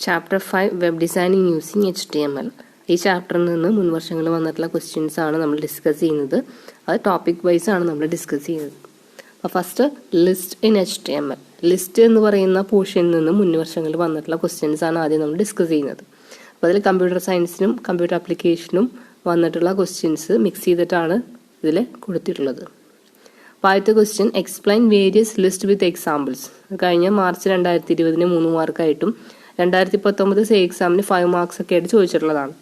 Chapter 5 web designing using HTML. ഈ ചാപ്റ്ററിൽ നിന്ന് മുൻ വർഷങ്ങളിൽ വന്നിട്ടുള്ള ക്വസ്റ്റ്യൻസ് ആണ് നമ്മൾ ഡിസ്കസ് ചെയ്യുന്നത്. അത് ടോപ്പിക് വൈസ് ആണ് നമ്മൾ ഡിസ്കസ് ചെയ്യുന്നത്. അപ്പോൾ first list in HTML. List എന്ന് പറയുന്ന പോർഷനിൽ നിന്ന് മുൻ വർഷങ്ങളിൽ വന്നിട്ടുള്ള ക്വസ്റ്റ്യൻസ് ആണ് ആദ്യം നമ്മൾ ഡിസ്കസ് ചെയ്യുന്നത്. അപ്പോൾ അതിൽ കമ്പ്യൂട്ടർ സയൻസിനും കമ്പ്യൂട്ടർ ആപ്ലിക്കേഷനും വന്നിട്ടുള്ള ക്വസ്റ്റ്യൻസ് മിക്സ് ചെയ്തിട്ടാണ് ഇതിൽ കൊടുത്തിട്ടുള്ളത്. അപ്പോൾ ആദ്യത്തെ question explain various list with examples. കഴിഞ്ഞ മാർച്ച് 2020 3 മാർക്കായിട്ടും 2019 സേ എക്സാമിന് 5 മാർക്സ് ഒക്കെ ആയിട്ട് ചോദിച്ചിട്ടുള്ളതാണ്.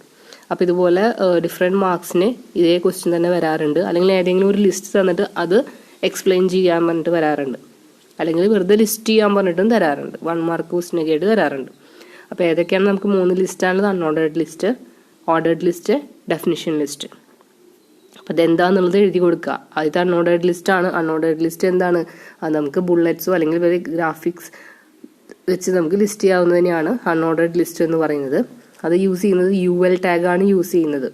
അപ്പോൾ ഇതുപോലെ ഡിഫറെൻറ്റ് മാർക്സിന് ഇതേ ക്വസ്റ്റ്യൻ തന്നെ വരാറുണ്ട്. അല്ലെങ്കിൽ ഏതെങ്കിലും ഒരു ലിസ്റ്റ് തന്നിട്ട് അത് എക്സ്പ്ലെയിൻ ചെയ്യാൻ പറഞ്ഞിട്ട് വരാറുണ്ട്. അല്ലെങ്കിൽ വെറുതെ ലിസ്റ്റ് ചെയ്യാൻ പറഞ്ഞിട്ടും തരാറുണ്ട്. 1 മാർക്ക് ക്വസ്റ്റ്യനൊക്കെ ആയിട്ട് തരാറുണ്ട്. അപ്പോൾ ഏതൊക്കെയാണ് നമുക്ക് 3 ലിസ്റ്റാണുള്ളത്? Unordered list, ordered list, definition list. അപ്പോൾ അതെന്താണെന്നുള്ളത് എഴുതി കൊടുക്കുക. ആദ്യത്തെ അൺഓർഡേർഡ് ലിസ്റ്റ് ആണ്. അൺഓർഡേർഡ് ലിസ്റ്റ് എന്താണ്? അത് നമുക്ക് ബുള്ളറ്റ്സോ അല്ലെങ്കിൽ വേറെ ഗ്രാഫിക്സ് വെച്ച് നമുക്ക് ലിസ്റ്റ് ചെയ്യാവുന്നത് തന്നെയാണ് അൺഓർഡേർഡ് ലിസ്റ്റ് എന്ന് പറയുന്നത്. അത് യൂസ് ചെയ്യുന്നത് UL ടാഗാണ് യൂസ് ചെയ്യുന്നത്.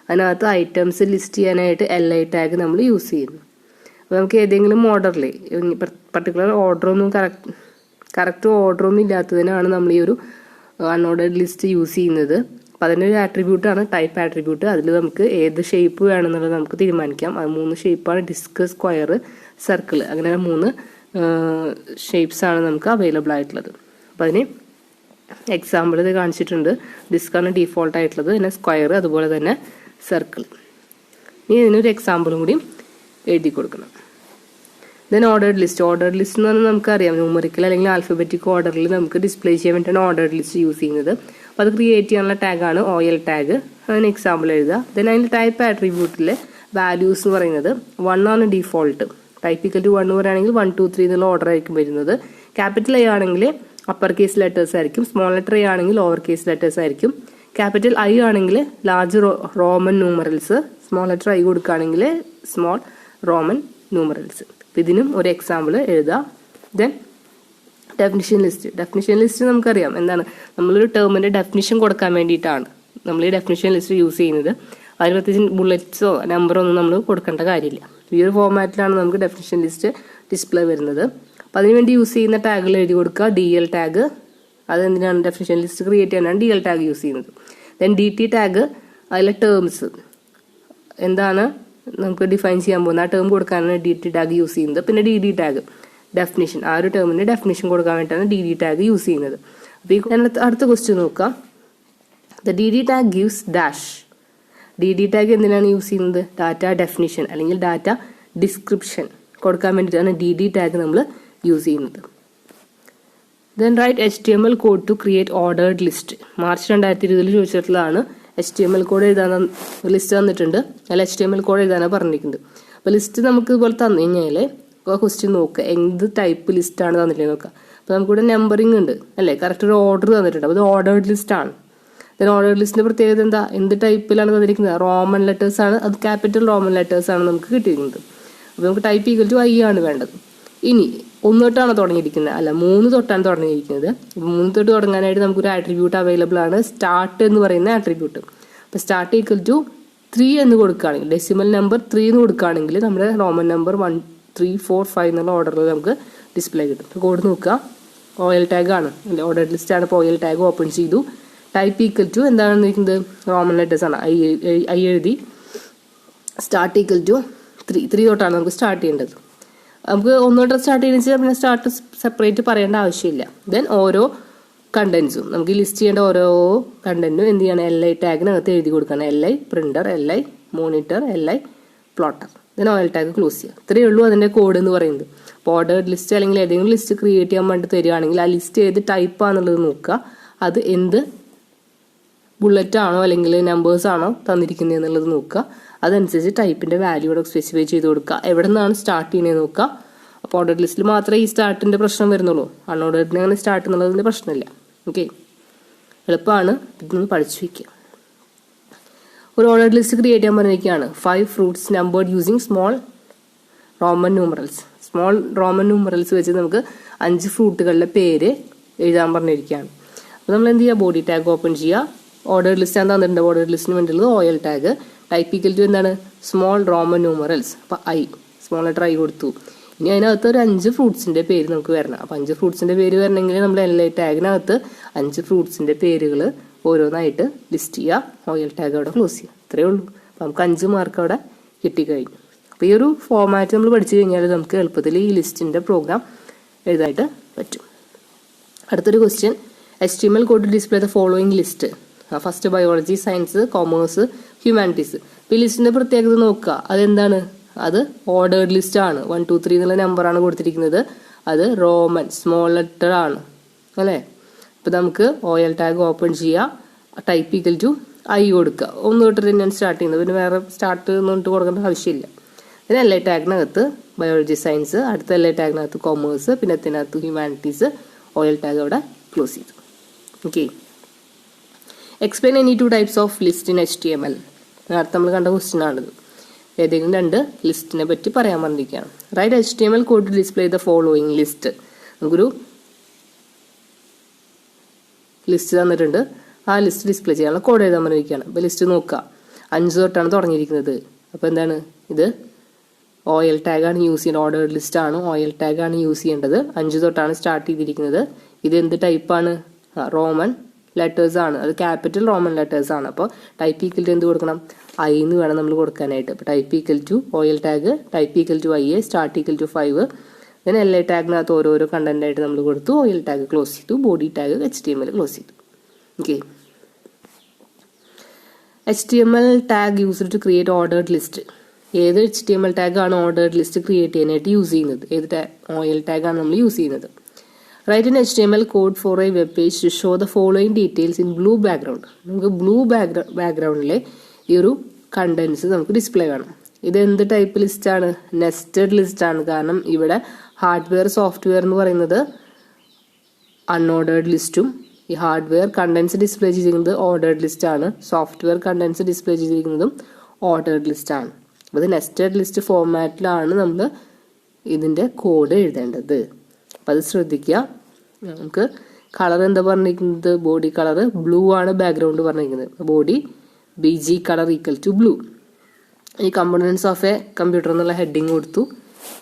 അതിനകത്ത് ഐറ്റംസ് ലിസ്റ്റ് ചെയ്യാനായിട്ട് LI ടാഗ് നമ്മൾ യൂസ് ചെയ്യുന്നു. അപ്പോൾ നമുക്ക് ഏതെങ്കിലും ഓർഡറിൽ പർട്ടിക്കുലർ ഓർഡറൊന്നും കറക്റ്റ് ഓർഡറൊന്നും ഇല്ലാത്തതിനാണ് നമ്മൾ ഈ ഒരു അൺഓർഡേർഡ് ലിസ്റ്റ് യൂസ് ചെയ്യുന്നത്. അപ്പോൾ അതിനൊരു ആട്രിബ്യൂട്ടാണ് ടൈപ്പ് ആട്രിബ്യൂട്ട്. അതിൽ നമുക്ക് ഏത് ഷേപ്പ് വേണമെന്നുള്ളത് നമുക്ക് തീരുമാനിക്കാം. അത് 3 ഷേപ്പാണ്: ഡിസ്ക്, സ്ക്വയർ, സർക്കിൾ. അങ്ങനെ 3 ഷേപ്സാണ് നമുക്ക് അവൈലബിൾ ആയിട്ടുള്ളത്. അപ്പോൾ അതിന് എക്സാമ്പിൾ ഇത് കാണിച്ചിട്ടുണ്ട്. ഡിസ്കാണ് ഡീഫോൾട്ട് ആയിട്ടുള്ളത്, പിന്നെ സ്ക്വയർ, അതുപോലെ തന്നെ സർക്കിൾ. ഇനി ഇതിനൊരു എക്സാമ്പിളും കൂടി എഴുതി കൊടുക്കണം. Then ordered list. Ordered list എന്ന് പറഞ്ഞാൽ നമുക്കറിയാം, ന്യൂമറിക്കൽ അല്ലെങ്കിൽ ആൽഫബറ്റിക് ഓർഡറിൽ നമുക്ക് ഡിസ്പ്ലേ ചെയ്യാൻ വേണ്ടിയാണ് ഓർഡേർഡ് ലിസ്റ്റ് യൂസ് ചെയ്യുന്നത്. അപ്പോൾ അത് ക്രിയേറ്റ് ചെയ്യാനുള്ള ടാഗാണ് OL ടാഗ്. അതിന് എക്സാമ്പിൾ എഴുതുക. ദെൻ അതിൻ്റെ ടൈപ്പ് ആട്രിബ്യൂട്ടിലെ വാല്യൂസ് എന്ന് പറയുന്നത് 1 ആണ് ഡീഫോൾട്ട്. ടൈപ്പ് ഈക്വൽ ടു 1 പറയുകയാണെങ്കിൽ 1 2 3 എന്നുള്ള ഓർഡർ ആയിരിക്കും വരുന്നത്. ക്യാപിറ്റൽ A ആണെങ്കിൽ അപ്പർ കേസ് ലെറ്റേഴ്സ് ആയിരിക്കും. സ്മോൾ ലെറ്റർ A ആണെങ്കിൽ ലോവർ കേസ് ലെറ്റേഴ്സ് ആയിരിക്കും. ക്യാപിറ്റൽ I ആണെങ്കിൽ large Roman numerals. Small letter I കൊടുക്കുകയാണെങ്കിൽ സ്മോൾ റോമൻ ന്യൂമറൽസ്. ഇതിനും ഒരു എക്സാമ്പിൾ എഴുതുക. Then definition list. Definition list നമുക്കറിയാം എന്താണ്. നമ്മളൊരു ടേമിൻ്റെ ഡെഫിനിഷൻ കൊടുക്കാൻ വേണ്ടിയിട്ടാണ് നമ്മൾ ഈ ഡെഫിനിഷൻ ലിസ്റ്റ് യൂസ് ചെയ്യുന്നത്. അതിന് പ്രത്യേകിച്ച് ബുള്ളറ്റ്സോ നമ്പറോ ഒന്നും നമ്മൾ കൊടുക്കേണ്ട കാര്യമില്ല. ഈ ഒരു ഫോർമാറ്റിലാണ് നമുക്ക് ഡെഫിനിഷൻ ലിസ്റ്റ് ഡിസ്പ്ലേ വരുന്നത്. അപ്പോൾ അതിനുവേണ്ടി യൂസ് ചെയ്യുന്ന ടാഗുകൾ എഴുതി കൊടുക്കുക. DL ടാഗ്, അതെന്തിനാണ്? ഡെഫിനിഷൻ ലിസ്റ്റ് ക്രിയേറ്റ് ചെയ്യാനാണ് DL ടാഗ് യൂസ് ചെയ്യുന്നത്. ദെൻ DT ടാഗ്, അതിലെ ടേംസ് എന്താണ് നമുക്ക് ഡിഫൈൻ ചെയ്യാൻ പോകുന്നത്, ആ ടേം കൊടുക്കാനാണ് DT ടാഗ് യൂസ് ചെയ്യുന്നത്. പിന്നെ DD ടാഗ്, ഡെഫിനിഷൻ, ആ ഒരു ടേമിന് ഡെഫിനിഷൻ കൊടുക്കാൻ വേണ്ടിയിട്ടാണ് DD ടാഗ് യൂസ് ചെയ്യുന്നത്. അപ്പോൾ ഈ അടുത്ത ക്വസ്റ്റ്യൻ നോക്കുക. The DD tag gives dash. DD tag എന്തിനാണ് യൂസ് ചെയ്യുന്നത്? ഡാറ്റ ഡെഫിനിഷൻ അല്ലെങ്കിൽ ഡാറ്റ ഡിസ്ക്രിപ്ഷൻ കൊടുക്കാൻ വേണ്ടിയിട്ടാണ് DD ടാഗ് നമ്മൾ യൂസ് ചെയ്യുന്നത്. Then write HTML code to create ordered list. March 2020 ചോദിച്ചിട്ടുള്ളതാണ്. HTML കോഡ് എഴുതാൻ ലിസ്റ്റ് തന്നിട്ടുണ്ട്. അതിൽ HTML കോഡ് എഴുതാനാണ് പറഞ്ഞിരിക്കുന്നത്. അപ്പോൾ ലിസ്റ്റ് നമുക്ക് ഇതുപോലെ തന്നു കഴിഞ്ഞാൽ ക്വസ്റ്റ്യൻ നോക്കുക, എന്ത് ടൈപ്പ് ലിസ്റ്റാണ് തന്നിട്ടില്ലേ നോക്കുക. അപ്പോൾ നമുക്കിവിടെ നമ്പറിംഗ് ഉണ്ട് അല്ലേ, കറക്റ്റ് ഒരു ഓർഡർ തന്നിട്ടുണ്ട്. അപ്പോൾ ഇത് ഓർഡേർഡ് ലിസ്റ്റാണ്. ദെൻ ഓർഡേർഡ് ലിസ്റ്റിൻ്റെ പ്രത്യേകത എന്താ? എന്ത് ടൈപ്പിലാണ് തന്നിരിക്കുന്നത്? റോമൻ ലെറ്റേഴ്സ് ആണ്. അത് ക്യാപിറ്റൽ റോമൻ ലെറ്റേഴ്സ് ആണ് നമുക്ക് കിട്ടിയിരിക്കുന്നത്. അപ്പോൾ നമുക്ക് ടൈപ്പ് ഈക്വൽ ടു I ആണ് വേണ്ടത്. ഇനി 1 തൊട്ടാണ് തുടങ്ങിയിരിക്കുന്നത്, അല്ല 3 തൊട്ടാണ് തുടങ്ങിയിരിക്കുന്നത്. 3 തൊട്ട് തുടങ്ങാനായിട്ട് നമുക്കൊരു ആട്രിബ്യൂട്ട് അവൈലബിൾ ആണ്, സ്റ്റാർട്ട് എന്ന് പറയുന്ന ആട്രിബ്യൂട്ട്. അപ്പോൾ സ്റ്റാർട്ട് ഈക്വൽ ടു 3 എന്ന് കൊടുക്കുകയാണെങ്കിൽ, ഡെസിമൽ നമ്പർ 3 എന്ന് കൊടുക്കുകയാണെങ്കിൽ നമ്മുടെ റോമൻ നമ്പർ 1 3 4 5 എന്നുള്ള ഓർഡറിൽ നമുക്ക് ഡിസ്പ്ലേ കിട്ടും. കോഡ് നോക്കുക. OL ടാഗ് ആണ്, ഓർഡർ ലിസ്റ്റ് ആണ്. ഇപ്പോൾ OL ടാഗ് ഓപ്പൺ ചെയ്തു. ടൈപ്പ് ഈക്വൽ ടു എന്താണെന്ന് ഇരിക്കുന്നത്? റോമൻ ലെറ്റേഴ്സ് ആണ്. I എഴുതി. സ്റ്റാർട്ട് ഈക്വൽ ടു 3 തൊട്ടാണ് നമുക്ക് സ്റ്റാർട്ട് ചെയ്യേണ്ടത്. നമുക്ക് 1 തൊട്ട് സ്റ്റാർട്ട് ചെയ്യുന്ന പിന്നെ സ്റ്റാർട്ട് സെപ്പറേറ്റ് പറയേണ്ട ആവശ്യമില്ല. ദെൻ ഓരോ കണ്ടൻസും നമുക്ക് ലിസ്റ്റ് ചെയ്യേണ്ട ഓരോ കണ്ടന്റും എന്ത് ചെയ്യണം? LI ടാഗിനകത്ത് എഴുതി കൊടുക്കണം. LI printer, LI monitor, LI plotter. Then OL tag close ചെയ്യുക. ഇത്രയേ ഉള്ളൂ അതിൻ്റെ കോഡ് എന്ന് പറയുന്നത്. അപ്പോൾ ഓർഡേർഡ് ലിസ്റ്റ് അല്ലെങ്കിൽ ഏതെങ്കിലും ലിസ്റ്റ് ക്രിയേറ്റ് ചെയ്യാൻ വേണ്ടി തരികയാണെങ്കിൽ ആ ലിസ്റ്റ് ഏത് ടൈപ്പാണെന്നുള്ളത് നോക്കുക. അത് എന്ത് ബുള്ളറ്റ് ആണോ അല്ലെങ്കിൽ നമ്പേഴ്സ് ആണോ തന്നിരിക്കുന്നത് എന്നുള്ളത് നോക്കുക. അതനുസരിച്ച് ടൈപ്പിൻ്റെ വാല്യൂ ഇവിടെ സ്പെസിഫൈ ചെയ്ത് കൊടുക്കുക. എവിടെ നിന്നാണ് സ്റ്റാർട്ട് ചെയ്യുന്നത് നോക്കുക. അപ്പോൾ ഓർഡർ ലിസ്റ്റിൽ മാത്രമേ ഈ സ്റ്റാർട്ടിൻ്റെ പ്രശ്നം വരുന്നുള്ളൂ. അൺഓർഡേർഡിന് അങ്ങനെ സ്റ്റാർട്ട് എന്നുള്ളതിൻ്റെ പ്രശ്നമില്ല. ഓക്കെ, എളുപ്പമാണ്. ഇതൊന്ന് പഠിച്ചു വയ്ക്കുക. ഒരു ഓർഡർ ലിസ്റ്റ് ക്രിയേറ്റ് ചെയ്യാൻ പറഞ്ഞിരിക്കുകയാണ്. 5 fruits numbered using small Roman numerals. Small Roman numerals വെച്ച് നമുക്ക് 5 ഫ്രൂട്ടുകളുടെ പേര് എഴുതാൻ പറഞ്ഞിരിക്കുകയാണ്. അപ്പോൾ നമ്മൾ എന്ത് ചെയ്യുക? ബോഡി ടാഗ് ഓപ്പൺ ചെയ്യുക. ഓർഡർ ലിസ്റ്റ് ആണ് തന്നിട്ടുണ്ട്. ഓർഡർ ലിസ്റ്റിന് വേണ്ടിയുള്ളത് OL tag. Type equal to എന്താണ്? Small Roman numerals. അപ്പോൾ I, സ്മോൾ ലെറ്റർ I കൊടുത്തു. ഇനി അതിനകത്ത് ഒരു 5 ഫ്രൂട്ട്സിൻ്റെ പേര് നമുക്ക് വരണം. അപ്പോൾ 5 ഫ്രൂട്ട്സിൻ്റെ പേര് വരണമെങ്കിൽ നമ്മൾ LI ടാഗിനകത്ത് 5 ഫ്രൂട്ട്സിൻ്റെ പേരുകൾ ഓരോന്നായിട്ട് ലിസ്റ്റ് ചെയ്യുക, OL ടാഗ് അവിടെ ക്ലോസ് ചെയ്യുക. ഇത്രയേ ഉള്ളൂ. അപ്പോൾ നമുക്ക് 5 മാർക്ക് അവിടെ കിട്ടിക്കഴിഞ്ഞു. അപ്പോൾ ഈ ഒരു ഫോമാറ്റ് നമ്മൾ പഠിച്ചു കഴിഞ്ഞാൽ നമുക്ക് എളുപ്പത്തിൽ ഈ ലിസ്റ്റിൻ്റെ പ്രോഗ്രാം എഴുതാനായിട്ട് പറ്റും. അടുത്തൊരു question, HTML code display the following list. First biology, science, commerce, humanities. ഈ ലിസ്റ്റിൻ്റെ പ്രത്യേകത നോക്കുക. അതെന്താണ്? അത് ഓർഡേർഡ് ലിസ്റ്റ് ആണ്. 1 2 3 എന്നുള്ള നമ്പറാണ് കൊടുത്തിരിക്കുന്നത്. അത് റോമൻ സ്മോൾ ലെറ്റർ ആണ് അല്ലേ. അപ്പോൾ നമുക്ക് OL ടാഗ് ഓപ്പൺ ചെയ്യുക, ടൈപ്പ് ഈക്വൽ ടു I കൊടുക്കുക. 1 തൊട്ട് ഞാൻ സ്റ്റാർട്ട് ചെയ്യുന്നത്, പിന്നെ വേറെ സ്റ്റാർട്ട് എന്നിട്ട് കൊടുക്കേണ്ട ആവശ്യമില്ല. പിന്നെ LI ടാഗിനകത്ത് ബയോളജി, സയൻസ്, അടുത്ത LI ടാഗിനകത്ത് കോമേഴ്സ്, പിന്നെ അതിനകത്ത് ഹ്യൂമാനിറ്റീസ്, OL ടാഗ് അവിടെ ക്ലോസ് ചെയ്തു. Okay. Explain any 2 types of list in HTML. നേരത്തെ നമ്മൾ കണ്ട ക്വസ്റ്റ്യൻ ആണിത്. ഏതെങ്കിലും 2 ലിസ്റ്റിനെ പറ്റി പറയാൻ പറഞ്ഞിരിക്കുകയാണ്. Write HTML code display the following list. നമുക്കൊരു ലിസ്റ്റ് തന്നിട്ടുണ്ട്, ആ ലിസ്റ്റ് ഡിസ്പ്ലേ ചെയ്യാനുള്ള കോഡ് എഴുതാൻ പറഞ്ഞിരിക്കുകയാണ്. അപ്പോൾ ലിസ്റ്റ് നോക്കുക, 5 തൊട്ടാണ് തുടങ്ങിയിരിക്കുന്നത്. അപ്പോൾ എന്താണ് ഇത്? OL ടാഗാണ് യൂസ് ചെയ്യേണ്ടത്. ഓർഡേർഡ് ലിസ്റ്റ് ആണ്, OL ടാഗാണ് യൂസ് ചെയ്യേണ്ടത്. 5 തൊട്ടാണ് സ്റ്റാർട്ട് ചെയ്തിരിക്കുന്നത്. ഇത് എന്ത് ടൈപ്പാണ്? റോമൻ ലെറ്റേഴ്സ് ആണ്. അത് ക്യാപിറ്റൽ റോമൻ ലെറ്റേഴ്സ് ആണ്. അപ്പോൾ ടൈപ്പ് ഈക്വൽ ടു എന്ത് കൊടുക്കണം? I എന്ന് വേണം നമ്മൾ കൊടുക്കാനായിട്ട്. അപ്പോൾ type equal to OL tag, type equal to IA, start equal to 5. then LI ടാഗിനകത്ത് ഓരോരോ കണ്ടന്റ് ആയിട്ട് നമ്മൾ കൊടുത്തു. OL ടാഗ് ക്ലോസ് ചെയ്തു, ബോഡി ടാഗ് HTML ക്ലോസ് ചെയ്തു. Okay. HTML tag used to create ordered list. ഏത് HTML ടാഗാണ് ordered list create ചെയ്യാനായിട്ട് യൂസ് ചെയ്യുന്നത്? ഏത് OL ടാഗാണ് നമ്മൾ യൂസ് ചെയ്യുന്നത്? Write in HTML code for a web page to show the following details in blue background. നമുക്ക് blue ബാക്ക്ഗ്രൗണ്ടിലെ ഈ ഒരു കണ്ടന്റ്സ് നമുക്ക് ഡിസ്പ്ലേ വേണം. ഇത് എന്ത് ടൈപ്പ് ലിസ്റ്റാണ്? നെസ്റ്റഡ് ലിസ്റ്റ് ആണ്. കാരണം ഇവിടെ ഹാർഡ്വെയർ സോഫ്റ്റ്വെയർ എന്ന് പറയുന്നത് അൺഓർഡേർഡ് ലിസ്റ്റും ഈ ഹാർഡ്വെയർ കണ്ടന്റ്സ് ഡിസ്പ്ലേ ചെയ്തിരിക്കുന്നത് ഓർഡേർഡ് ലിസ്റ്റ് ആണ്. സോഫ്റ്റ്വെയർ കണ്ടന്റ്സ് ഡിസ്പ്ലേ ചെയ്തിരിക്കുന്നതും ഓർഡേർഡ് ലിസ്റ്റ് ആണ്. അപ്പോൾ ഇത് നെസ്റ്റഡ് ലിസ്റ്റ് ഫോർമാറ്റിലാണ് നമ്മൾ ഇതിൻ്റെ കോഡ് എഴുതേണ്ടത്. അപ്പം അത് ശ്രദ്ധിക്കുക. നമുക്ക് കളർ എന്താ പറഞ്ഞിരിക്കുന്നത്? ബോഡി കളർ ബ്ലൂ ആണ് ബാക്ക്ഗ്രൗണ്ട് പറഞ്ഞിരിക്കുന്നത്. Body BG colour equal to blue. ഈ കമ്പോണൻസ് ഓഫ് എ കമ്പ്യൂട്ടർ എന്നുള്ള ഹെഡിങ് കൊടുത്തു.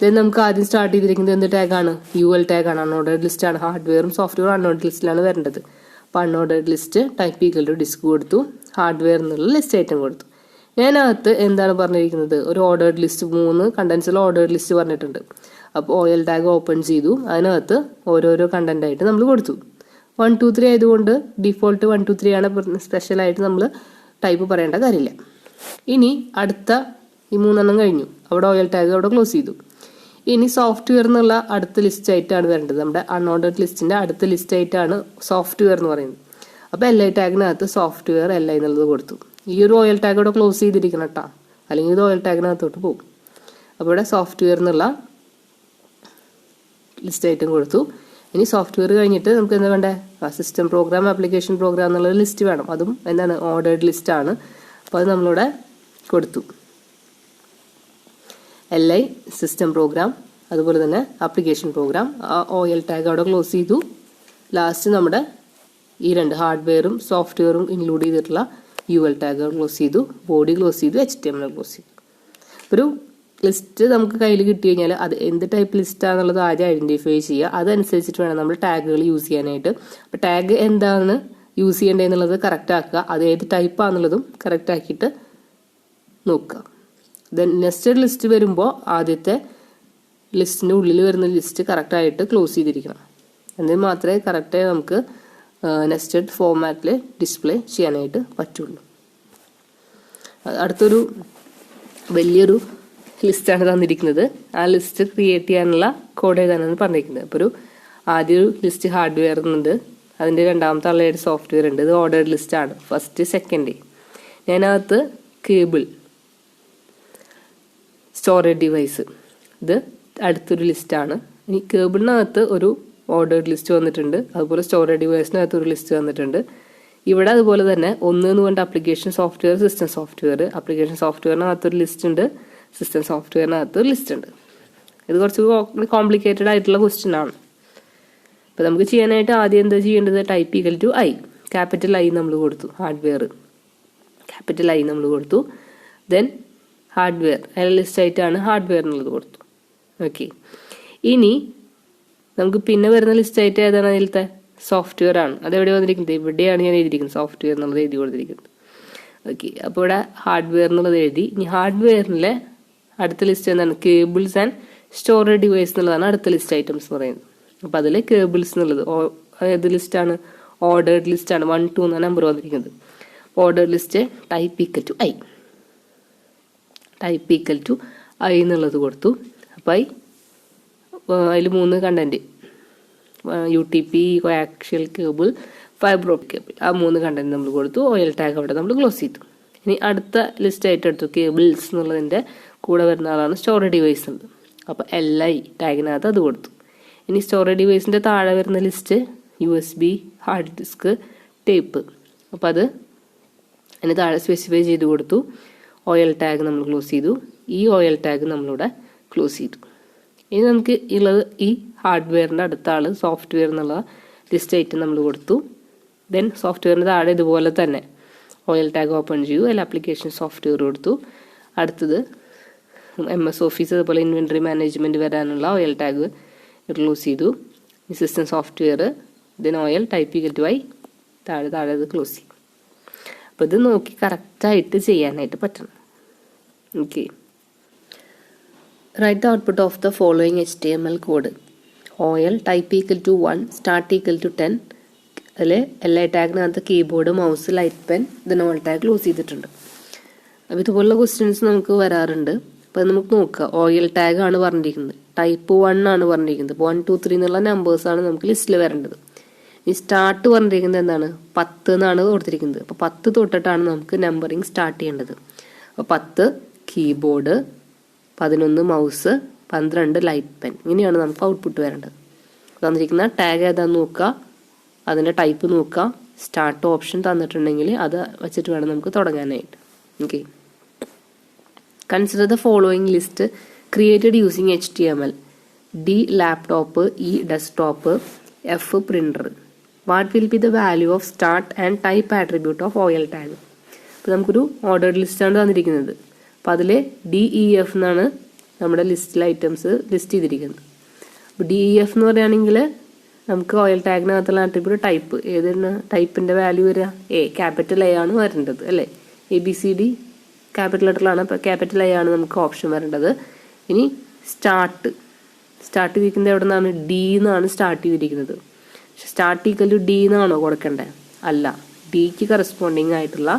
ദെൻ നമുക്ക് ആദ്യം സ്റ്റാർട്ട് ചെയ്തിരിക്കുന്നത് എന്ത് ടാഗാണ്? UL ടാഗാണ്. അൺഓർഡേർഡ് ലിസ്റ്റ് ആണ്. ഹാർഡ്വെയറും സോഫ്റ്റ്വെയറും അൺഓർഡേർഡ് ലിസ്റ്റിലാണ് വരേണ്ടത്. അപ്പോൾ unordered list type equal to disc കൊടുത്തു, ഹാർഡ്വെയർ എന്നുള്ള ലിസ്റ്റ് ഐറ്റം കൊടുത്തു. അതിനകത്ത് എന്താണ് പറഞ്ഞിരിക്കുന്നത്? ഒരു ഓർഡേർഡ് ലിസ്റ്റ് 3 കണ്ടന്റ്സിൽ ഓർഡേർഡ് ലിസ്റ്റ് പറഞ്ഞിട്ടുണ്ട്. അപ്പോൾ OL ടാഗ് ഓപ്പൺ ചെയ്തു, അതിനകത്ത് ഓരോരോ കണ്ടന്റ് ആയിട്ട് നമ്മൾ കൊടുത്തു. 1 2 3 ആയതുകൊണ്ട് ഡിഫോൾട്ട് 1 2 3 ആണ്. സ്പെഷ്യലായിട്ട് നമ്മൾ ടൈപ്പ് പറയേണ്ട കാര്യമില്ല. ഇനി അടുത്ത ഈ 3 കഴിഞ്ഞു. അവിടെ OL ടാഗ് അവിടെ ക്ലോസ് ചെയ്തു. ഇനി സോഫ്റ്റ്വെയർ എന്നുള്ള അടുത്ത ലിസ്റ്റ് ആയിട്ടാണ് വരേണ്ടത്. നമ്മുടെ അൺഓർഡേർഡ് ലിസ്റ്റിൻ്റെ അടുത്ത ലിസ്റ്റ് ആയിട്ടാണ് സോഫ്റ്റ്വെയർ എന്ന് പറയുന്നത്. അപ്പോൾ LI ടാഗിനകത്ത് സോഫ്റ്റ്വെയർ LI എന്നുള്ളത് കൊടുത്തു. ഈ ഒരു OL ടാഗ് അവിടെ ക്ലോസ് ചെയ്തിരിക്കണം കേട്ടോ, അല്ലെങ്കിൽ ഇത് OL ടാഗിനകത്തോട്ട് പോകും. അപ്പോൾ ഇവിടെ സോഫ്റ്റ്വെയർ എന്നുള്ള ലിസ്റ്റ് ഐറ്റം കൊടുത്തു. ഇനി സോഫ്റ്റ്വെയർ കഴിഞ്ഞിട്ട് നമുക്ക് എന്താ വേണ്ടേ? സിസ്റ്റം പ്രോഗ്രാം, ആപ്ലിക്കേഷൻ പ്രോഗ്രാം എന്നുള്ള ലിസ്റ്റ് വേണം. അതും എന്താണ്? ഓർഡേർഡ് ലിസ്റ്റ് ആണ്. അപ്പോൾ അത് നമ്മളിവിടെ കൊടുത്തു. LI സിസ്റ്റം പ്രോഗ്രാം, അതുപോലെ തന്നെ ആപ്ലിക്കേഷൻ പ്രോഗ്രാം. ആ OL ടാഗ് അവിടെ ക്ലോസ് ചെയ്തു. ലാസ്റ്റ് നമ്മുടെ ഈ 2 ഹാർഡ്വെയറും സോഫ്റ്റ്വെയറും ഇൻക്ലൂഡ് ചെയ്തിട്ടുള്ള UL ടാഗ് ക്ലോസ് ചെയ്തു, ബോഡി ക്ലോസ് ചെയ്തു, HTML ക്ലോസ് ചെയ്തു. ഒരു ലിസ്റ്റ് നമുക്ക് കയ്യിൽ കിട്ടി കഴിഞ്ഞാൽ അത് എന്ത് ടൈപ്പ് ലിസ്റ്റാണെന്നുള്ളത് ആദ്യം ഐഡൻറ്റിഫൈ ചെയ്യുക. അതനുസരിച്ചിട്ട് വേണം നമ്മൾ ടാഗുകൾ യൂസ് ചെയ്യാനായിട്ട്. അപ്പോൾ ടാഗ് എന്താണ് യൂസ് ചെയ്യേണ്ടതെന്നുള്ളത് കറക്റ്റ് ആക്കുക. അത് ഏത് ടൈപ്പാണെന്നുള്ളതും കറക്റ്റ് ആക്കിയിട്ട് നോക്കുക. ദെൻ നെസ്റ്റഡ് ലിസ്റ്റ് വരുമ്പോൾ ആദ്യത്തെ ലിസ്റ്റിൻ്റെ ഉള്ളിൽ വരുന്ന ലിസ്റ്റ് കറക്റ്റായിട്ട് ക്ലോസ് ചെയ്തിരിക്കണം. എന്നാൽ മാത്രമേ കറക്റ്റായി നമുക്ക് നെസ്റ്റഡ് ഫോർമാറ്റിൽ ഡിസ്പ്ലേ ചെയ്യാനായിട്ട് പറ്റുള്ളൂ. അടുത്തൊരു വലിയൊരു ലിസ്റ്റാണ് തന്നിരിക്കുന്നത്. ആ ലിസ്റ്റ് ക്രിയേറ്റ് ചെയ്യാനുള്ള കോഡ് എഴുതാനാണ് പറഞ്ഞിരിക്കുന്നത്. അപ്പോൾ ആദ്യം ഒരു ലിസ്റ്റ് ഹാർഡ്വെയർ എന്നുണ്ട്, അതിൻ്റെ രണ്ടാമത്തെ ആളായിട്ട് സോഫ്റ്റ്വെയർ ഉണ്ട്. ഇത് ഓർഡേർഡ് ലിസ്റ്റാണ്. ഫസ്റ്റ് സെക്കൻഡ് അതിനകത്ത് കേബിൾ, സ്റ്റോറേജ് ഡിവൈസ്, ഇത് അടുത്തൊരു ലിസ്റ്റാണ്. ഇനി കേബിളിനകത്ത് ഒരു ഓർഡേർഡ് ലിസ്റ്റ് വന്നിട്ടുണ്ട്, അതുപോലെ സ്റ്റോറേജ് ഡിവൈസിനകത്ത് ഒരു ലിസ്റ്റ് വന്നിട്ടുണ്ട്. ഇവിടെ അതുപോലെ തന്നെ 1 എന്ന് പറഞ്ഞ application software, system software. Application സോഫ്റ്റ്വെയറിനകത്തൊരു ലിസ്റ്റ് ഉണ്ട്, സിസ്റ്റം സോഫ്റ്റ്വെയറിനകത്തൊരു ലിസ്റ്റ് ഉണ്ട്. ഇത് കുറച്ച് കോംപ്ലിക്കേറ്റഡ് ആയിട്ടുള്ള ക്വസ്റ്റ്യൻ ആണ്. അപ്പോൾ നമുക്ക് ചെയ്യാനായിട്ട് ആദ്യം എന്താ ചെയ്യേണ്ടത്? Type equal to I, capital I നമ്മൾ കൊടുത്തു. ഹാർഡ്വെയർ ക്യാപിറ്റൽ I നമ്മൾ കൊടുത്തു. ദെൻ ഹാർഡ്വെയർ ലിസ്റ്റ് ആയിട്ടാണ് ഹാർഡ്വെയർ എന്നുള്ളത് കൊടുത്തു. ഓക്കെ. ഇനി നമുക്ക് പിന്നെ വരുന്ന ലിസ്റ്റായിട്ട് ഏതാണ് അതിലത്തെ സോഫ്റ്റ്വെയർ ആണ്. അതെവിടെ വന്നിരിക്കുന്നത്? ഇവിടെയാണ് ഞാൻ എഴുതിയിരിക്കുന്നത് സോഫ്റ്റ്വെയർ എന്നുള്ളത് എഴുതി കൊടുത്തിരിക്കുന്നത്. ഓക്കെ, അപ്പോൾ ഇവിടെ ഹാർഡ്വെയർ എന്നുള്ളത് എഴുതി. ഇനി ഹാർഡ്വെയറിലെ അടുത്ത ലിസ്റ്റ് എന്താണ്? കേബിൾസ് ആൻഡ് സ്റ്റോറേജ് ഡിവൈസ് എന്നുള്ളതാണ് അടുത്ത ലിസ്റ്റ് ഐറ്റംസ് എന്ന് പറയുന്നത്. അപ്പോൾ അതിൽ കേബിൾസ് എന്നുള്ളത് ഏത് ലിസ്റ്റാണ്? ഓർഡേർഡ് ലിസ്റ്റാണ്. 1 2 എന്നാണ് നമ്പർ വന്നിരിക്കുന്നത്. Ordered list type equal to I, type equal to I എന്നുള്ളത് കൊടുത്തു. അപ്പോൾ അതിൽ 3 content, UTP, coaxial cable, fibre optic cable, ആ 3 കണ്ടന്റ് നമ്മൾ കൊടുത്തു. ഓയിൽ ടാഗ് അവിടെ നമ്മൾ ക്ലോസ് ചെയ്തു. ഇനി അടുത്ത ലിസ്റ്റ് ആയിട്ട് എടുത്തു കേബിൾസ് എന്നുള്ളതിൻ്റെ കൂടെ വരുന്ന ആളാണ് സ്റ്റോറേജ് ഡിവൈസ് ഉണ്ട്. അപ്പോൾ LI ടാഗിനകത്ത് അത് കൊടുത്തു. ഇനി സ്റ്റോറേജ് ഡിവൈസിൻ്റെ താഴെ വരുന്ന list USB, hard disk, tape. അപ്പോൾ അത് അതിന് താഴെ സ്പെസിഫൈ ചെയ്ത് കൊടുത്തു. ഓയിൽ ടാഗ് നമ്മൾ ക്ലോസ് ചെയ്തു. ഈ ഓയിൽ ടാഗ് നമ്മളിവിടെ ക്ലോസ് ചെയ്തു. ഇനി നമുക്ക് ഉള്ളത് ഈ ഹാർഡ്വെയറിൻ്റെ അടുത്ത ആൾ സോഫ്റ്റ്വെയർ എന്നുള്ള ലിസ്റ്റ് ഐറ്റം നമ്മൾ കൊടുത്തു. ദെൻ സോഫ്റ്റ്വെയറിൻ്റെ താഴെ ഇതുപോലെ തന്നെ ഓയിൽ ടാഗ് ഓപ്പൺ ചെയ്തു. അതിൽ ആപ്ലിക്കേഷൻ സോഫ്റ്റ്വെയർ കൊടുത്തു. അടുത്തത് MS ഓഫീസ്, അതുപോലെ ഇൻവെൻറ്ററി മാനേജ്മെൻറ്റ് വരാനുള്ള ഓയിൽ ടാഗ് ക്ലോസ് ചെയ്തു. System software, then OL type equal to I, താഴെ അത് ക്ലോസ് ചെയ്യും. അപ്പോൾ ഇത് നോക്കി കറക്റ്റായിട്ട് ചെയ്യാനായിട്ട് പറ്റണം. Okay, write the output of the following HTML code. OL type equal to 1, start equal to 10. അതിൽ LI ടാഗിനകത്ത് keyboard, mouse, light pen, then OL tag close ചെയ്തിട്ടുണ്ട്. അപ്പോൾ ഇതുപോലുള്ള ക്വസ്റ്റ്യൻസ് നമുക്ക് വരാറുണ്ട്. അപ്പോൾ നമുക്ക് നോക്കുക. ഓയിൽ ടാഗ് ആണ് പറഞ്ഞിരിക്കുന്നത്, ടൈപ്പ് 1 ആണ് പറഞ്ഞിരിക്കുന്നത്. 1 2 3 എന്നുള്ള നമ്പേഴ്സാണ് നമുക്ക് ലിസ്റ്റിൽ വരേണ്ടത്. ഈ സ്റ്റാർട്ട് പറഞ്ഞിരിക്കുന്നത് എന്താണ്? 10 എന്നാണ് കൊടുത്തിരിക്കുന്നത്. അപ്പോൾ 10 തൊട്ടിട്ടാണ് നമുക്ക് നമ്പറിങ് സ്റ്റാർട്ട് ചെയ്യേണ്ടത്. അപ്പോൾ 10 കീബോർഡ്, 11 മൗസ്, 12 ലൈറ്റ് പെൻ. ഇങ്ങനെയാണ് നമുക്ക് ഔട്ട്പുട്ട് വരേണ്ടത്. തന്നിരിക്കുന്ന ടാഗ് ഏതാണെന്ന് നോക്കുക, അതിൻ്റെ ടൈപ്പ് നോക്കുക. സ്റ്റാർട്ട് ഓപ്ഷൻ തന്നിട്ടുണ്ടെങ്കിൽ അത് വെച്ചിട്ട് വേണം നമുക്ക് തുടങ്ങാനായിട്ട്. Okay, consider the following list created using HTML. D laptop, E desktop, F printer. What will be the value of start and type attribute of OL tag? അപ്പോൾ നമുക്കൊരു ഓർഡേർഡ് ലിസ്റ്റാണ് തന്നിരിക്കുന്നത്. അപ്പോൾ അതിൽ DEF എന്നാണ് നമ്മുടെ ലിസ്റ്റിലെ ഐറ്റംസ് ലിസ്റ്റ് ചെയ്തിരിക്കുന്നത്. അപ്പോൾ DEF എന്ന് പറയുകയാണെങ്കിൽ നമുക്ക് ഓയിൽ ടാഗിനകത്തുള്ള ആട്രിബ്യൂട്ട് ടൈപ്പ് ഏതാണ്? ടൈപ്പിൻ്റെ വാല്യൂ വരിക ക്യാപിറ്റൽ A ആണ് വരേണ്ടത് അല്ലേ? ABCD ക്യാപിറ്റൽ ലെറ്ററിലാണ്. അപ്പോൾ ക്യാപിറ്റൽ A ആണ് നമുക്ക് ഓപ്ഷൻ വരേണ്ടത്. ഇനി സ്റ്റാർട്ട് ചെയ്തിരിക്കുന്നത് എവിടെ നിന്നാണ്? D എന്നാണ് സ്റ്റാർട്ട് ചെയ്തിരിക്കുന്നത്. പക്ഷെ സ്റ്റാർട്ട് ഈക്വൽ ടു D എന്നാണോ കൊടുക്കേണ്ടത്? അല്ല, Dക്ക് കറസ്പോണ്ടിങ് ആയിട്ടുള്ള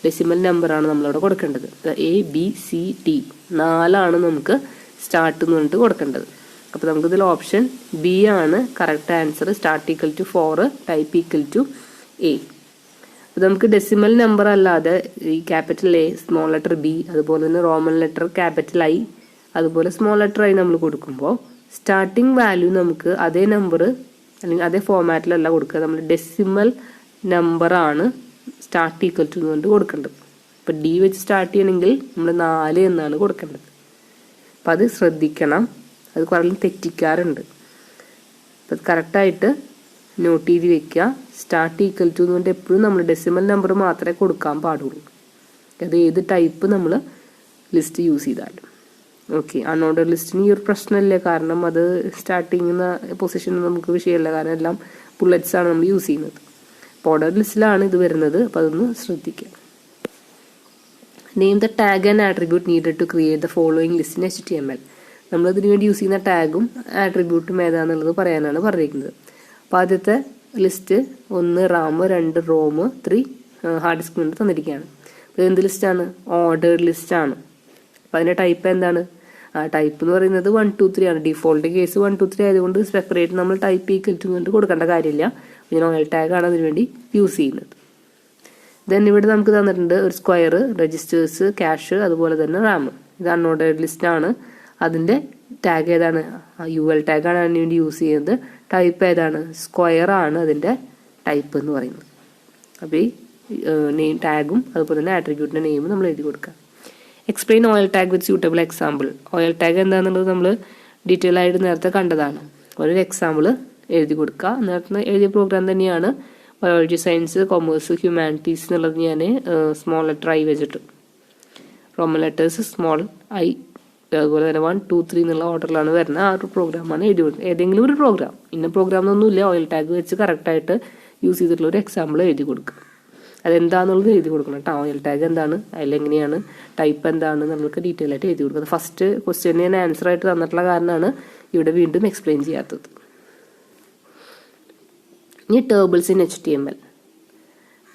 ഡെസിമൽ നമ്പറാണ് നമ്മളിവിടെ കൊടുക്കേണ്ടത്. ABCD 4 നമുക്ക് സ്റ്റാർട്ട് എന്ന് പറഞ്ഞിട്ട് കൊടുക്കേണ്ടത്. അപ്പോൾ നമുക്കിതിൽ ഓപ്ഷൻ B ആണ് correct answer. Start equal to 4, type equal to A. അപ്പോൾ നമുക്ക് ഡെസിമൽ നമ്പർ അല്ലാതെ ഈ capital A, small letter B, അതുപോലെ തന്നെ റോമൻ ലെറ്റർ ക്യാപിറ്റൽ I, അതുപോലെ സ്മോൾ ലെറ്റർ I നമ്മൾ കൊടുക്കുമ്പോൾ സ്റ്റാർട്ടിങ് വാല്യൂ നമുക്ക് അതേ നമ്പർ അല്ലെങ്കിൽ അതേ ഫോമാറ്റിലല്ല കൊടുക്കുക. നമ്മൾ ഡെസിമൽ നമ്പറാണ് സ്റ്റാർട്ട് ഈക്വൽ ടു കൊണ്ട് കൊടുക്കേണ്ടത്. അപ്പോൾ D വെച്ച് സ്റ്റാർട്ട് ചെയ്യണമെങ്കിൽ നമ്മൾ 4 എന്നാണ് കൊടുക്കേണ്ടത്. അപ്പം അത് ശ്രദ്ധിക്കണം, അത് കുറേ തെറ്റിക്കാറുണ്ട്. അപ്പം അത് കറക്റ്റായിട്ട് നോട്ട് ചെയ്ത് വെക്കുക. സ്റ്റാർട്ട് ഈക്വൽ ടു എന്നുകൊണ്ട് എപ്പോഴും നമ്മൾ ഡെസിമൽ നമ്പർ മാത്രമേ കൊടുക്കാൻ പാടുള്ളൂ, അത് ഏത് ടൈപ്പ് നമ്മൾ ലിസ്റ്റ് യൂസ് ചെയ്താലും. ഓക്കെ, അൺഓർഡർ ലിസ്റ്റിന് ഈ ഒരു പ്രശ്നമില്ല, കാരണം അത് സ്റ്റാർട്ടിങ് പൊസിഷൻ നമുക്ക് വിഷയമല്ല, കാരണം എല്ലാം ബുള്ളറ്റ്സ് ആണ് നമ്മൾ യൂസ് ചെയ്യുന്നത്. അപ്പോൾ ഓർഡർ ലിസ്റ്റിലാണ് ഇത് വരുന്നത്. അപ്പോൾ അതൊന്ന് ശ്രദ്ധിക്കുക. Name the tag and attribute needed to create the following list in HTML. നമ്മളിതിന് വേണ്ടി യൂസ് ചെയ്യുന്ന ടാഗും ആട്രിബ്യൂട്ടും ഏതാണെന്നുള്ളത് പറയാനാണ് പറഞ്ഞിരിക്കുന്നത്. അപ്പോൾ ആദ്യത്തെ list 1 RAM, 2 ROM, 3 hard disk കൊണ്ട് തന്നിരിക്കുകയാണ്. അപ്പോൾ എന്ത് ലിസ്റ്റാണ്? ഓർഡേർഡ് ലിസ്റ്റാണ്. അപ്പോൾ അതിൻ്റെ ടൈപ്പ് എന്താണ്? ടൈപ്പ് എന്ന് പറയുന്നത് 1 2 3 ആണ്. ഡിഫോൾട്ട് കേസ് 1 2 3 ആയതുകൊണ്ട് സെപ്പറേറ്റ് നമ്മൾ ടൈപ്പ് ഈക്വൽ ടു കൊണ്ട് കൊടുക്കേണ്ട കാര്യമില്ല. ഞാൻ ഓയിൽ ടാഗാണ് അതിന് വേണ്ടി യൂസ് ചെയ്യുന്നത്. ദെൻ ഇവിടെ നമുക്ക് തന്നിട്ടുണ്ട് ഒരു സ്ക്വയർ, രജിസ്റ്റേഴ്സ്, ക്യാഷ്, അതുപോലെ തന്നെ RAM. ഇത് അൺഓർഡേർഡ് ലിസ്റ്റാണ്. അതിൻ്റെ ടാഗ് ഏതാണ്? UL ടാഗാണ് അതിന് വേണ്ടി യൂസ് ചെയ്യുന്നത്. ടൈപ്പ് ഏതാണ്? സ്ക്വയർ ആണ് അതിൻ്റെ ടൈപ്പ് എന്ന് പറയുന്നത്. അപ്പോൾ ഈ നെയിം ടാഗും അതുപോലെ തന്നെ ആട്രിബ്യൂട്ടിൻ്റെ നെയിമും നമ്മൾ എഴുതി കൊടുക്കുക. Explain oil tag with suitable example. Oil tag എന്താണെന്നുള്ളത് നമ്മൾ ഡീറ്റെയിൽ ആയിട്ട് നേരത്തെ കണ്ടതാണ്. ഒരു എക്സാമ്പിൾ എഴുതി കൊടുക്കുക. നേരത്തെ എഴുതിയ പ്രോഗ്രാം തന്നെയാണ്. ബയോളജി, സയൻസ്, കൊമേഴ്സ്, ഹ്യൂമാനിറ്റീസ് എന്നുള്ളത് ഞാൻ സ്മോൾ ലെറ്റർ I വെച്ചിട്ട്, റോമൻ ലെറ്റേഴ്സ് സ്മോൾ I അതുപോലെ തന്നെ 1, 2, 3 എന്നുള്ള ഓർഡറിലാണ് വരുന്നത്. ആ ഒരു പ്രോഗ്രാമാണ് എഴുതി കൊടുക്കുന്നത്. ഏതെങ്കിലും ഒരു പ്രോഗ്രാം, ഇന്ന പ്രോഗ്രാം എന്നൊന്നുമില്ല, ഓയിൽ ടാഗ് വെച്ച് കറക്റ്റായിട്ട് യൂസ് ചെയ്തിട്ടുള്ള ഒരു എക്സാമ്പിൾ എഴുതി കൊടുക്കുക. അതെന്താണെന്നുള്ളത് എഴുതി കൊടുക്കണം കേട്ടോ. ഓയിൽ ടാഗ് എന്താണ്, അതിലെങ്ങനെയാണ്, ടൈപ്പ് എന്താണ് നമുക്ക് ഡീറ്റെയിൽ ആയിട്ട് എഴുതി കൊടുക്കുന്നത്. ഫസ്റ്റ് ക്വസ്റ്റ്യൻ ഞാൻ ആൻസർ ആയിട്ട് തന്നിട്ടുള്ള കാരണമാണ് ഇവിടെ വീണ്ടും എക്സ്പ്ലെയിൻ ചെയ്യാത്തത്. ഇനി ടേബിൾസ് ഇൻ HTML.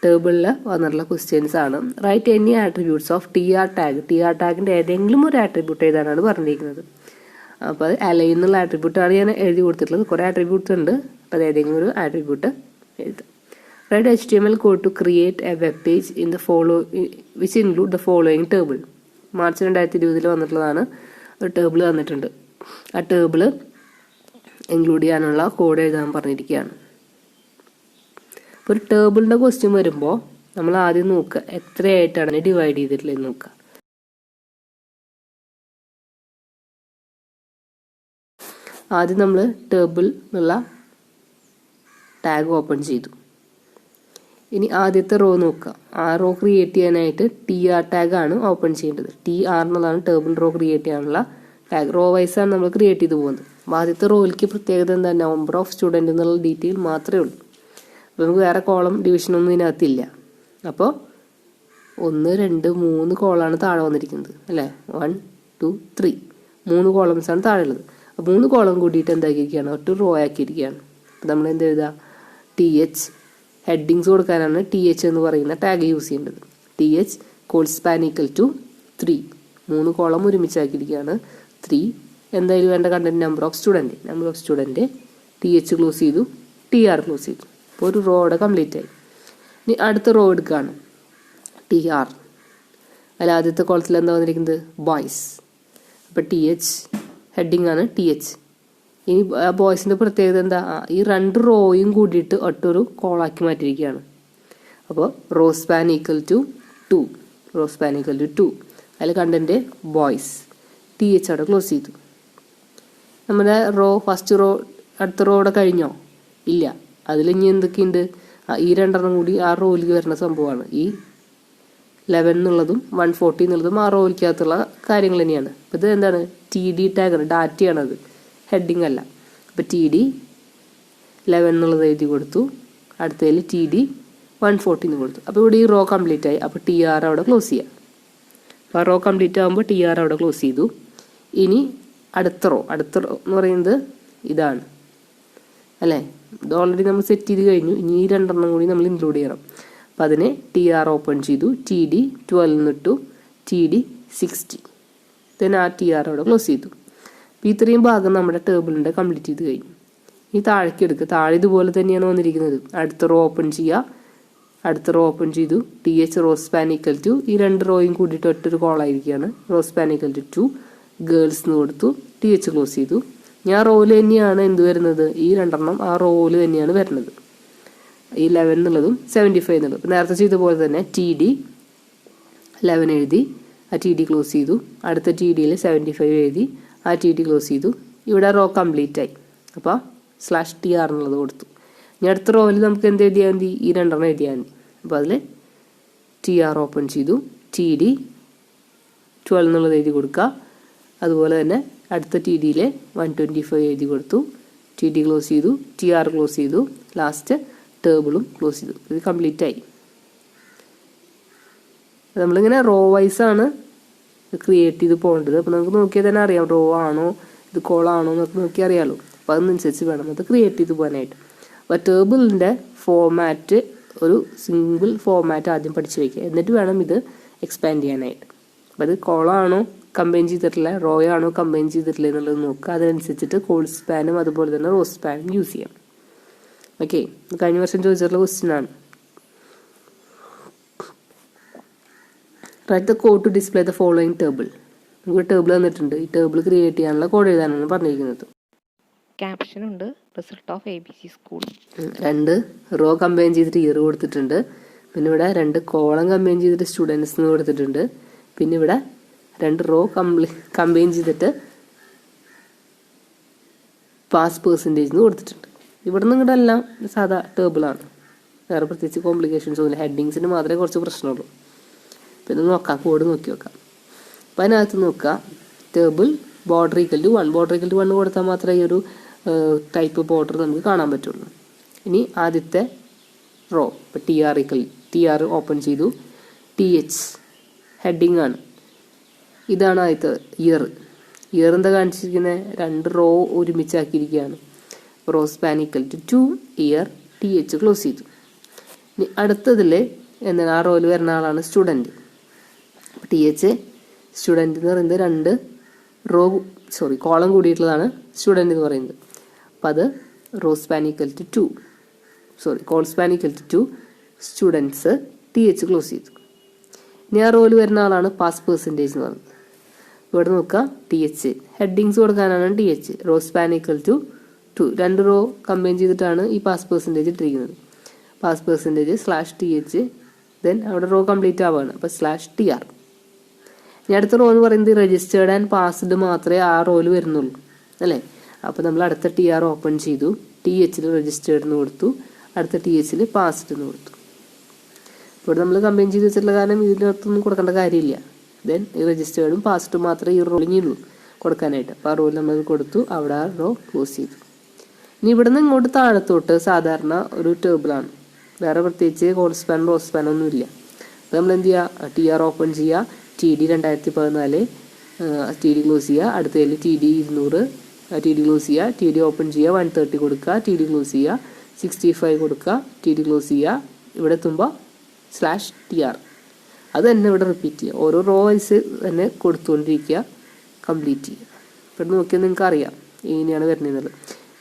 ടേബിളിൽ വന്നിട്ടുള്ള ക്വസ്റ്റ്യൻസ് ആണ്. Write any attributes of TR tag. TR ടാഗിൻ്റെ ഏതെങ്കിലും ഒരു ആട്രിബ്യൂട്ട് എഴുതാനാണ് പറഞ്ഞിരിക്കുന്നത്. അപ്പോൾ അത് അലൈൻ എന്നുള്ള ആട്രിബ്യൂട്ടാണ് ഞാൻ എഴുതി കൊടുത്തിട്ടുള്ളത്. കുറേ ആട്രിബ്യൂട്ട്സ് ഉണ്ട്, അപ്പോൾ അത് ഏതെങ്കിലും ഒരു ആട്രിബ്യൂട്ട് എഴുതാം. Write HTML code to create a web page in the which include the following table. March 2020 വന്നിട്ടുള്ളതാണ്. ഒരു ടേബിൾ തന്നിട്ടുണ്ട്. ആ ടേബിൾ ഇൻക്ലൂഡ് ചെയ്യാനുള്ള കോഡ് എഴുതാൻ പറഞ്ഞിരിക്കുകയാണ്. ഒരു ടേബിളിൻ്റെ ക്വസ്റ്റ്യൻ വരുമ്പോൾ നമ്മൾ ആദ്യം നോക്കുക എത്രയായിട്ടാണ് ഡിവൈഡ് ചെയ്തിട്ടുള്ളത് നോക്കുക. ആദ്യം നമ്മൾ ടേബിൾ എന്നുള്ള ടാഗ് ഓപ്പൺ ചെയ്തു. ഇനി ആദ്യത്തെ റോ നോക്കുക. ആ റോ ക്രിയേറ്റ് ചെയ്യാനായിട്ട് TR ടാഗാണ് ഓപ്പൺ ചെയ്യേണ്ടത്. TR എന്നുള്ളതാണ് ടേബിൾ റോ ക്രിയേറ്റ് ചെയ്യാനുള്ള ടാഗ്. റോ വൈസാണ് നമ്മൾ ക്രിയേറ്റ് ചെയ്ത് പോകുന്നത്. അപ്പോൾ ആദ്യത്തെ റോയിലേക്ക് പ്രത്യേകത എന്താ, നമ്പർ ഓഫ് സ്റ്റുഡൻറ്റ് എന്നുള്ള ഡീറ്റെയിൽ മാത്രമേ ഉള്ളൂ. അപ്പോൾ നമുക്ക് വേറെ കോളം ഡിവിഷനൊന്നും ഇതിനകത്തില്ല. അപ്പോൾ 1, 2, 3 കോളാണ് താഴെ വന്നിരിക്കുന്നത് അല്ലേ. 1, 2, 3 3 കോളംസാണ് താഴെ ഉള്ളത്. അപ്പോൾ 3 കോളം കൂടിയിട്ട് എന്താക്കിയിരിക്കുകയാണ്, ഒറ്റ റോ ആക്കിയിരിക്കുകയാണ്. അപ്പോൾ നമ്മൾ എന്ത് എഴുതുക, TH ഹെഡിങ്സ് കൊടുക്കാനാണ് TH എന്ന് പറയുന്ന ടാഗ് യൂസ് ചെയ്യേണ്ടത്. TH colspan equal to 3 3 column ഒരുമിച്ചാക്കിയിരിക്കുകയാണ്. 3 എന്തായാലും വേണ്ട content number of student TH close ചെയ്തു, TR ക്ലോസ് ചെയ്തു. അപ്പോൾ ഒരു റോ അവിടെ കംപ്ലീറ്റ് ആയി. ഇനി അടുത്ത റോ എടുക്കുകയാണ് TR. അതിൽ ആദ്യത്തെ കോളത്തിൽ എന്താ വന്നിരിക്കുന്നത്, ബോയ്സ്. അപ്പോൾ TH ഹെഡിങ് ആണ് TH. ഇനി ബോയ്സിൻ്റെ പ്രത്യേകത എന്താ, ഈ 2 റോയും കൂടിയിട്ട് ഒറ്റൊരു കോളാക്കി മാറ്റിയിരിക്കുകയാണ്. അപ്പോൾ റോ സ്പാൻ ഈക്വൽ ടു 2 അതിൽ കണ്ടന്റ് ബോയ്സ്, TH അവിടെ ക്ലോസ് ചെയ്തു. നമ്മുടെ റോ ഫസ്റ്റ് റോ അടുത്ത റോ അവിടെ കഴിഞ്ഞോ, ഇല്ല. അതിൽ ഇനി എന്തൊക്കെയുണ്ട്, ഈ 2 കൂടി ആ റോയിലേക്ക് വരുന്ന സംഭവമാണ്. ഈ 11 എന്നുള്ളതും 140 എന്നുള്ളതും ആ റോയിലേക്കകത്തുള്ള കാര്യങ്ങൾ തന്നെയാണ്. അപ്പോൾ ഇത് എന്താണ്, TD ടാഗാണ്, ഡാറ്റയാണത്, ഹെഡിങ് അല്ല. അപ്പോൾ TD 11 എന്നുള്ളത് എഴുതി കൊടുത്തു. അടുത്തതിൽ TD 140 എന്ന് കൊടുത്തു. അപ്പോൾ ഇവിടെ ഈ റോ കംപ്ലീറ്റ് ആയി. അപ്പോൾ TR അവിടെ ക്ലോസ് ചെയ്യാം. അപ്പോൾ ആ റോ കംപ്ലീറ്റ് ആകുമ്പോൾ TR അവിടെ ക്ലോസ് ചെയ്തു. ഇനി അടുത്ത റോ എന്ന് പറയുന്നത് ഇതാണ് അല്ലേ. ഇത് ഓൾറെഡി നമ്മൾ സെറ്റ് ചെയ്ത് കഴിഞ്ഞു. ഇനി ഈ 2 കൂടി നമ്മൾ ഇൻക്ലൂഡ് ചെയ്യണം. അപ്പോൾ അതിനെ TR ഓപ്പൺ ചെയ്തു, TD 12 എന്നിട്ടു, TD 60 then ആ TR അവിടെ ക്ലോസ് ചെയ്തു. അപ്പോൾ ഇത്രയും ഭാഗം നമ്മുടെ ടേബിളിൻ്റെ കംപ്ലീറ്റ് ചെയ്ത് കഴിഞ്ഞു. ഈ താഴേക്ക് എടുക്കുക. താഴെ ഇതുപോലെ തന്നെയാണ് വന്നിരിക്കുന്നത്. അടുത്ത റോ ഓപ്പൺ ചെയ്തു, TH row span equal to ഈ 2 റോയും കൂടിയിട്ട് ഒറ്റൊരു കോളായിരിക്കുകയാണ്. Row span equal to 2 girls എന്ന് കൊടുത്തു, TH ക്ലോസ് ചെയ്തു. ഞാൻ റോയിൽ തന്നെയാണ് എന്ത് വരുന്നത്, ഈ 2 ആ റോയിൽ തന്നെയാണ് വരുന്നത്. ഈ 11 എന്നുള്ളതും 75 എന്നുള്ളതും. അപ്പോൾ നേരത്തെ ചെയ്ത പോലെ തന്നെ TD 11 എഴുതി, ആ TD ക്ലോസ് ചെയ്തു. അടുത്ത TDയിൽ 75 എഴുതി, ആ TD ക്ലോസ് ചെയ്തു. ഇവിടെ റോ കംപ്ലീറ്റ് ആയി. അപ്പോൾ /TR എന്നുള്ളത് കൊടുത്തു. ഇനി അടുത്ത റോയിൽ നമുക്ക് എന്ത് എഴുതിയാൽ മതി, ഈ 2 എഴുതിയാൽ മതി. അപ്പോൾ അതിൽ TR ഓപ്പൺ ചെയ്തു, TD 12 എന്നുള്ളത് എഴുതി കൊടുക്കുക. അതുപോലെ തന്നെ അടുത്ത TDയിൽ 125 എഴുതി കൊടുത്തു, TD ക്ലോസ് ചെയ്തു, TR ക്ലോസ് ചെയ്തു, ലാസ്റ്റ് ടേബിളും ക്ലോസ് ചെയ്തു. ഇത് കംപ്ലീറ്റ് ആയി. നമ്മളിങ്ങനെ റോ വൈസാണ് ക്രിയേറ്റ് ചെയ്ത് പോകേണ്ടത്. അപ്പോൾ നമുക്ക് നോക്കിയാൽ തന്നെ അറിയാം റോ ആണോ ഇത് കോളാണോ എന്നൊക്കെ നോക്കി അറിയാമല്ലോ. അപ്പോൾ അതിനനുസരിച്ച് വേണം അത് ക്രിയേറ്റ് ചെയ്ത് പോകാനായിട്ട്. അപ്പോൾ ടേബിളിൻ്റെ ഫോമാറ്റ് ഒരു സിംഗിൾ ഫോമാറ്റ് ആദ്യം പഠിച്ചു വയ്ക്കുക, എന്നിട്ട് വേണം ഇത് എക്സ്പാൻഡ് ചെയ്യാനായിട്ട്. അപ്പോൾ അത് കോളാണോ കമ്പൈൻ ചെയ്തിട്ടില്ല, റോ ആണോ കമ്പൈൻ ചെയ്തിട്ടില്ല എന്നുള്ളത് നോക്കുക. അതിനനുസരിച്ചിട്ട് കോൾ സ്പാനും അതുപോലെ തന്നെ റോ സ്പാനും യൂസ് ചെയ്യാം. ഓക്കെ, കഴിഞ്ഞ വർഷം ചോദിച്ചിട്ടുള്ള ക്വസ്റ്റ്യൻ ആണ്. Write the code to display the following table. നമുക്ക് ടേബിൾ തന്നിട്ടുണ്ട്. ഈ ടേബിൾ ക്രിയേറ്റ് ചെയ്യാനുള്ള കോഡ് എഴുതാനാണ് പറഞ്ഞിരിക്കുന്നത്. ക്യാപ്ഷൻ ഉണ്ട്, result of ABC school. 2 row combine ചെയ്തിട്ട് ഇയർ കൊടുത്തിട്ടുണ്ട്. പിന്നെ ഇവിടെ 2 കോളം കമ്പൈൻ ചെയ്തിട്ട് സ്റ്റുഡൻസ് എന്ന് കൊടുത്തിട്ടുണ്ട്. പിന്നെ ഇവിടെ 2 റോ കമ്പൈൻ ചെയ്തിട്ട് പാസ് പെർസെൻറ്റേജ് എന്ന് കൊടുത്തിട്ടുണ്ട്. ഇവിടെ നിന്ന് ഇങ്ങോട്ട് എല്ലാം സാധാ ടേബിളാണ്, വേറെ പ്രത്യേകിച്ച് കോംപ്ലിക്കേഷൻസ് ഒന്നുമില്ല. ഹെഡിങ്സിന് മാത്രമേ കുറച്ച് പ്രശ്നമുള്ളൂ. പിന്നെ നോക്കാം, കോഡ് നോക്കി നോക്കാം. അപ്പോൾ അതിനകത്ത് നോക്കുക, table border equal to 1. Border equal to 1 കൊടുത്താൽ മാത്രമേ ഈ ഒരു ടൈപ്പ് ബോർഡർ നമുക്ക് കാണാൻ പറ്റുള്ളൂ. ഇനി ആദ്യത്തെ റോ ഇപ്പോൾ TR ഓപ്പൺ ചെയ്തു. TH ഹെഡിങ് ആണ്. ഇതാണ് ആദ്യത്തെ ഇയർ എന്താ കാണിച്ചിരിക്കുന്നത്? 2 റോ ഒരുമിച്ചാക്കിയിരിക്കുകയാണ്. Row span equal to 2 year TH close ചെയ്തു. ഇനി അടുത്തതിൽ എന്താണ് ആ റോയിൽ വരുന്ന ആളാണ് സ്റ്റുഡൻറ്റ്. TH സ്റ്റുഡൻറ്റ് എന്ന് പറയുന്നത് 2 കോളം കൂടിയിട്ടുള്ളതാണ് സ്റ്റുഡൻറ്റ് എന്ന് പറയുന്നത്. അപ്പം അത് row span equal to 2 col span equal to 2 students TH close ചെയ്തു. ഇനി ആ റോയിൽ വരുന്ന ആളാണ് പാസ് പെർസെൻറ്റേജ് എന്ന് പറയുന്നത്. ഇവിടെ നോക്കുക TH ഹെഡിങ്സ് കൊടുക്കാനാണ് TH. Row span equal to 2 2 row combine ചെയ്തിട്ടാണ് ഈ പാസ് പെർസെൻറ്റേജ് ഇട്ടിരിക്കുന്നത്. പാസ് പെർസെൻറ്റേജ് /TH ദെൻ അവിടെ റോ കംപ്ലീറ്റ് ആവുകയാണ്. അപ്പോൾ /TR. ഇനി അടുത്ത റോ എന്ന് പറയുന്നത് രജിസ്റ്റേർഡ് ആൻഡ് പാസ്ഡ് മാത്രമേ ആ റോയിൽ വരുന്നുള്ളൂ അല്ലേ. അപ്പോൾ നമ്മൾ അടുത്ത TR ഓപ്പൺ ചെയ്തു. THൽ രജിസ്റ്റേർഡ് എന്ന് കൊടുത്തു. അടുത്ത THൽ പാസ്ഡ് എന്ന് കൊടുത്തു. ഇവിടെ നമ്മൾ കമ്പൈൻ ചെയ്ത് വെച്ചിട്ടുള്ള കാരണം ഇതിനകത്തൊന്നും കൊടുക്കേണ്ട കാര്യമില്ല. ദെൻ ഈ രജിസ്റ്റേർഡും പാസ്ഡും മാത്രമേ ഈ റോളിങ്ങുള്ളൂ കൊടുക്കാനായിട്ട്. അപ്പോൾ ആ റോയിൽ നമ്മൾ കൊടുത്തു. അവിടെ ആ റോ ക്ലോസ് ചെയ്തു. ഇനി ഇവിടെ നിന്ന് ഇങ്ങോട്ട് താഴത്തോട്ട് സാധാരണ ഒരു ടേബിളാണ്. വേറെ പ്രത്യേകിച്ച് കോൾ സ്പാൻ റോ സ്പാൻ ഒന്നുമില്ല. അപ്പോൾ നമ്മൾ എന്ത് ചെയ്യുക? TR ഓപ്പൺ ചെയ്യുക. TD 2014 TD ക്ലോസ് ചെയ്യുക. അടുത്തതിൽ TD 200 TD ക്ലോസ് ചെയ്യുക. TD ഓപ്പൺ ചെയ്യുക. 130 കൊടുക്കുക. TD ക്ലോസ് ചെയ്യുക. 65 കൊടുക്കുക. TD ക്ലോസ് ചെയ്യുക. ഇവിടെ എത്തുമ്പോൾ /TR. അത് തന്നെ ഇവിടെ റിപ്പീറ്റ് ചെയ്യുക. ഓരോ റോ വൈസ് തന്നെ കൊടുത്തുകൊണ്ടിരിക്കുക. കംപ്ലീറ്റ് ചെയ്യുക. ഇവിടെ നോക്കിയാൽ നിങ്ങൾക്ക് അറിയാം എങ്ങനെയാണ് വരുന്നത്.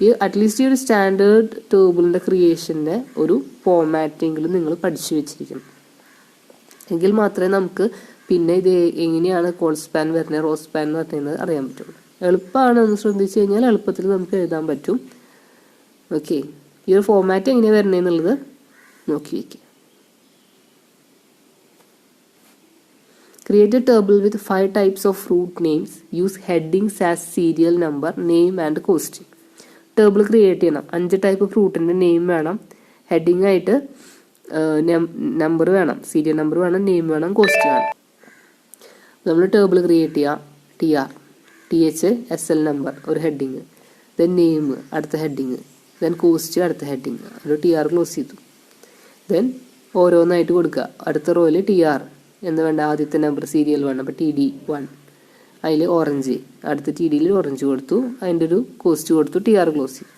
ഈ അറ്റ്ലീസ്റ്റ് ഈ ഒരു സ്റ്റാൻഡേർഡ് ടേബിളിൻ്റെ ക്രിയേഷൻ്റെ ഒരു ഫോമാറ്റെങ്കിലും നിങ്ങൾ പഠിച്ചു വെച്ചിരിക്കണം. എങ്കിൽ മാത്രമേ നമുക്ക് പിന്നെ ഇത് എങ്ങനെയാണ് കോൾ സ്പാൻ വരുന്നത് റോ സ്പാൻ എന്ന് പറയുന്നത് അറിയാൻ പറ്റുള്ളൂ. എളുപ്പമാണ്. ഒന്ന് ശ്രദ്ധിച്ചു കഴിഞ്ഞാൽ എളുപ്പത്തിൽ നമുക്ക് എഴുതാൻ പറ്റും. ഓക്കെ, ഈ ഒരു ഫോമാറ്റ് എങ്ങനെയാണ് വരുന്നതെന്നുള്ളത് നോക്കി വയ്ക്കുക. Create a table with 5 types of fruit names. Use headings as serial number, name and cost. Table create ചെയ്യണം. 5 ടൈപ്പ് ഫ്രൂട്ടിൻ്റെ നെയിം വേണം. ഹെഡിങ് ആയിട്ട് നമ്പർ വേണം. സീരിയൽ നമ്പർ വേണം. നെയിം വേണം. കോസ്റ്റ് വേണം. നമ്മൾ ടേബിൾ ക്രിയേറ്റ് ചെയ്യുക. TR TH SL നമ്പർ ഒരു ഹെഡിങ്. ദെൻ നെയിം അടുത്ത ഹെഡിങ്. ദെൻ കോസ്റ്റ് അടുത്ത ഹെഡിങ്. ഒരു TR ക്ലോസ് ചെയ്തു. ദെൻ ഓരോന്നായിട്ട് കൊടുക്കുക. അടുത്ത റോയിൽ TR എന്ന് വേണ്ട ആദ്യത്തെ നമ്പർ സീരിയൽ വേണം. അപ്പോൾ TD 1 അതിൽ ഓറഞ്ച്. അടുത്ത TDയിൽ ഓറഞ്ച് കൊടുത്തു. അതിൻ്റെ ഒരു കോസ്റ്റ് കൊടുത്തു. TR ക്ലോസ് ചെയ്തു.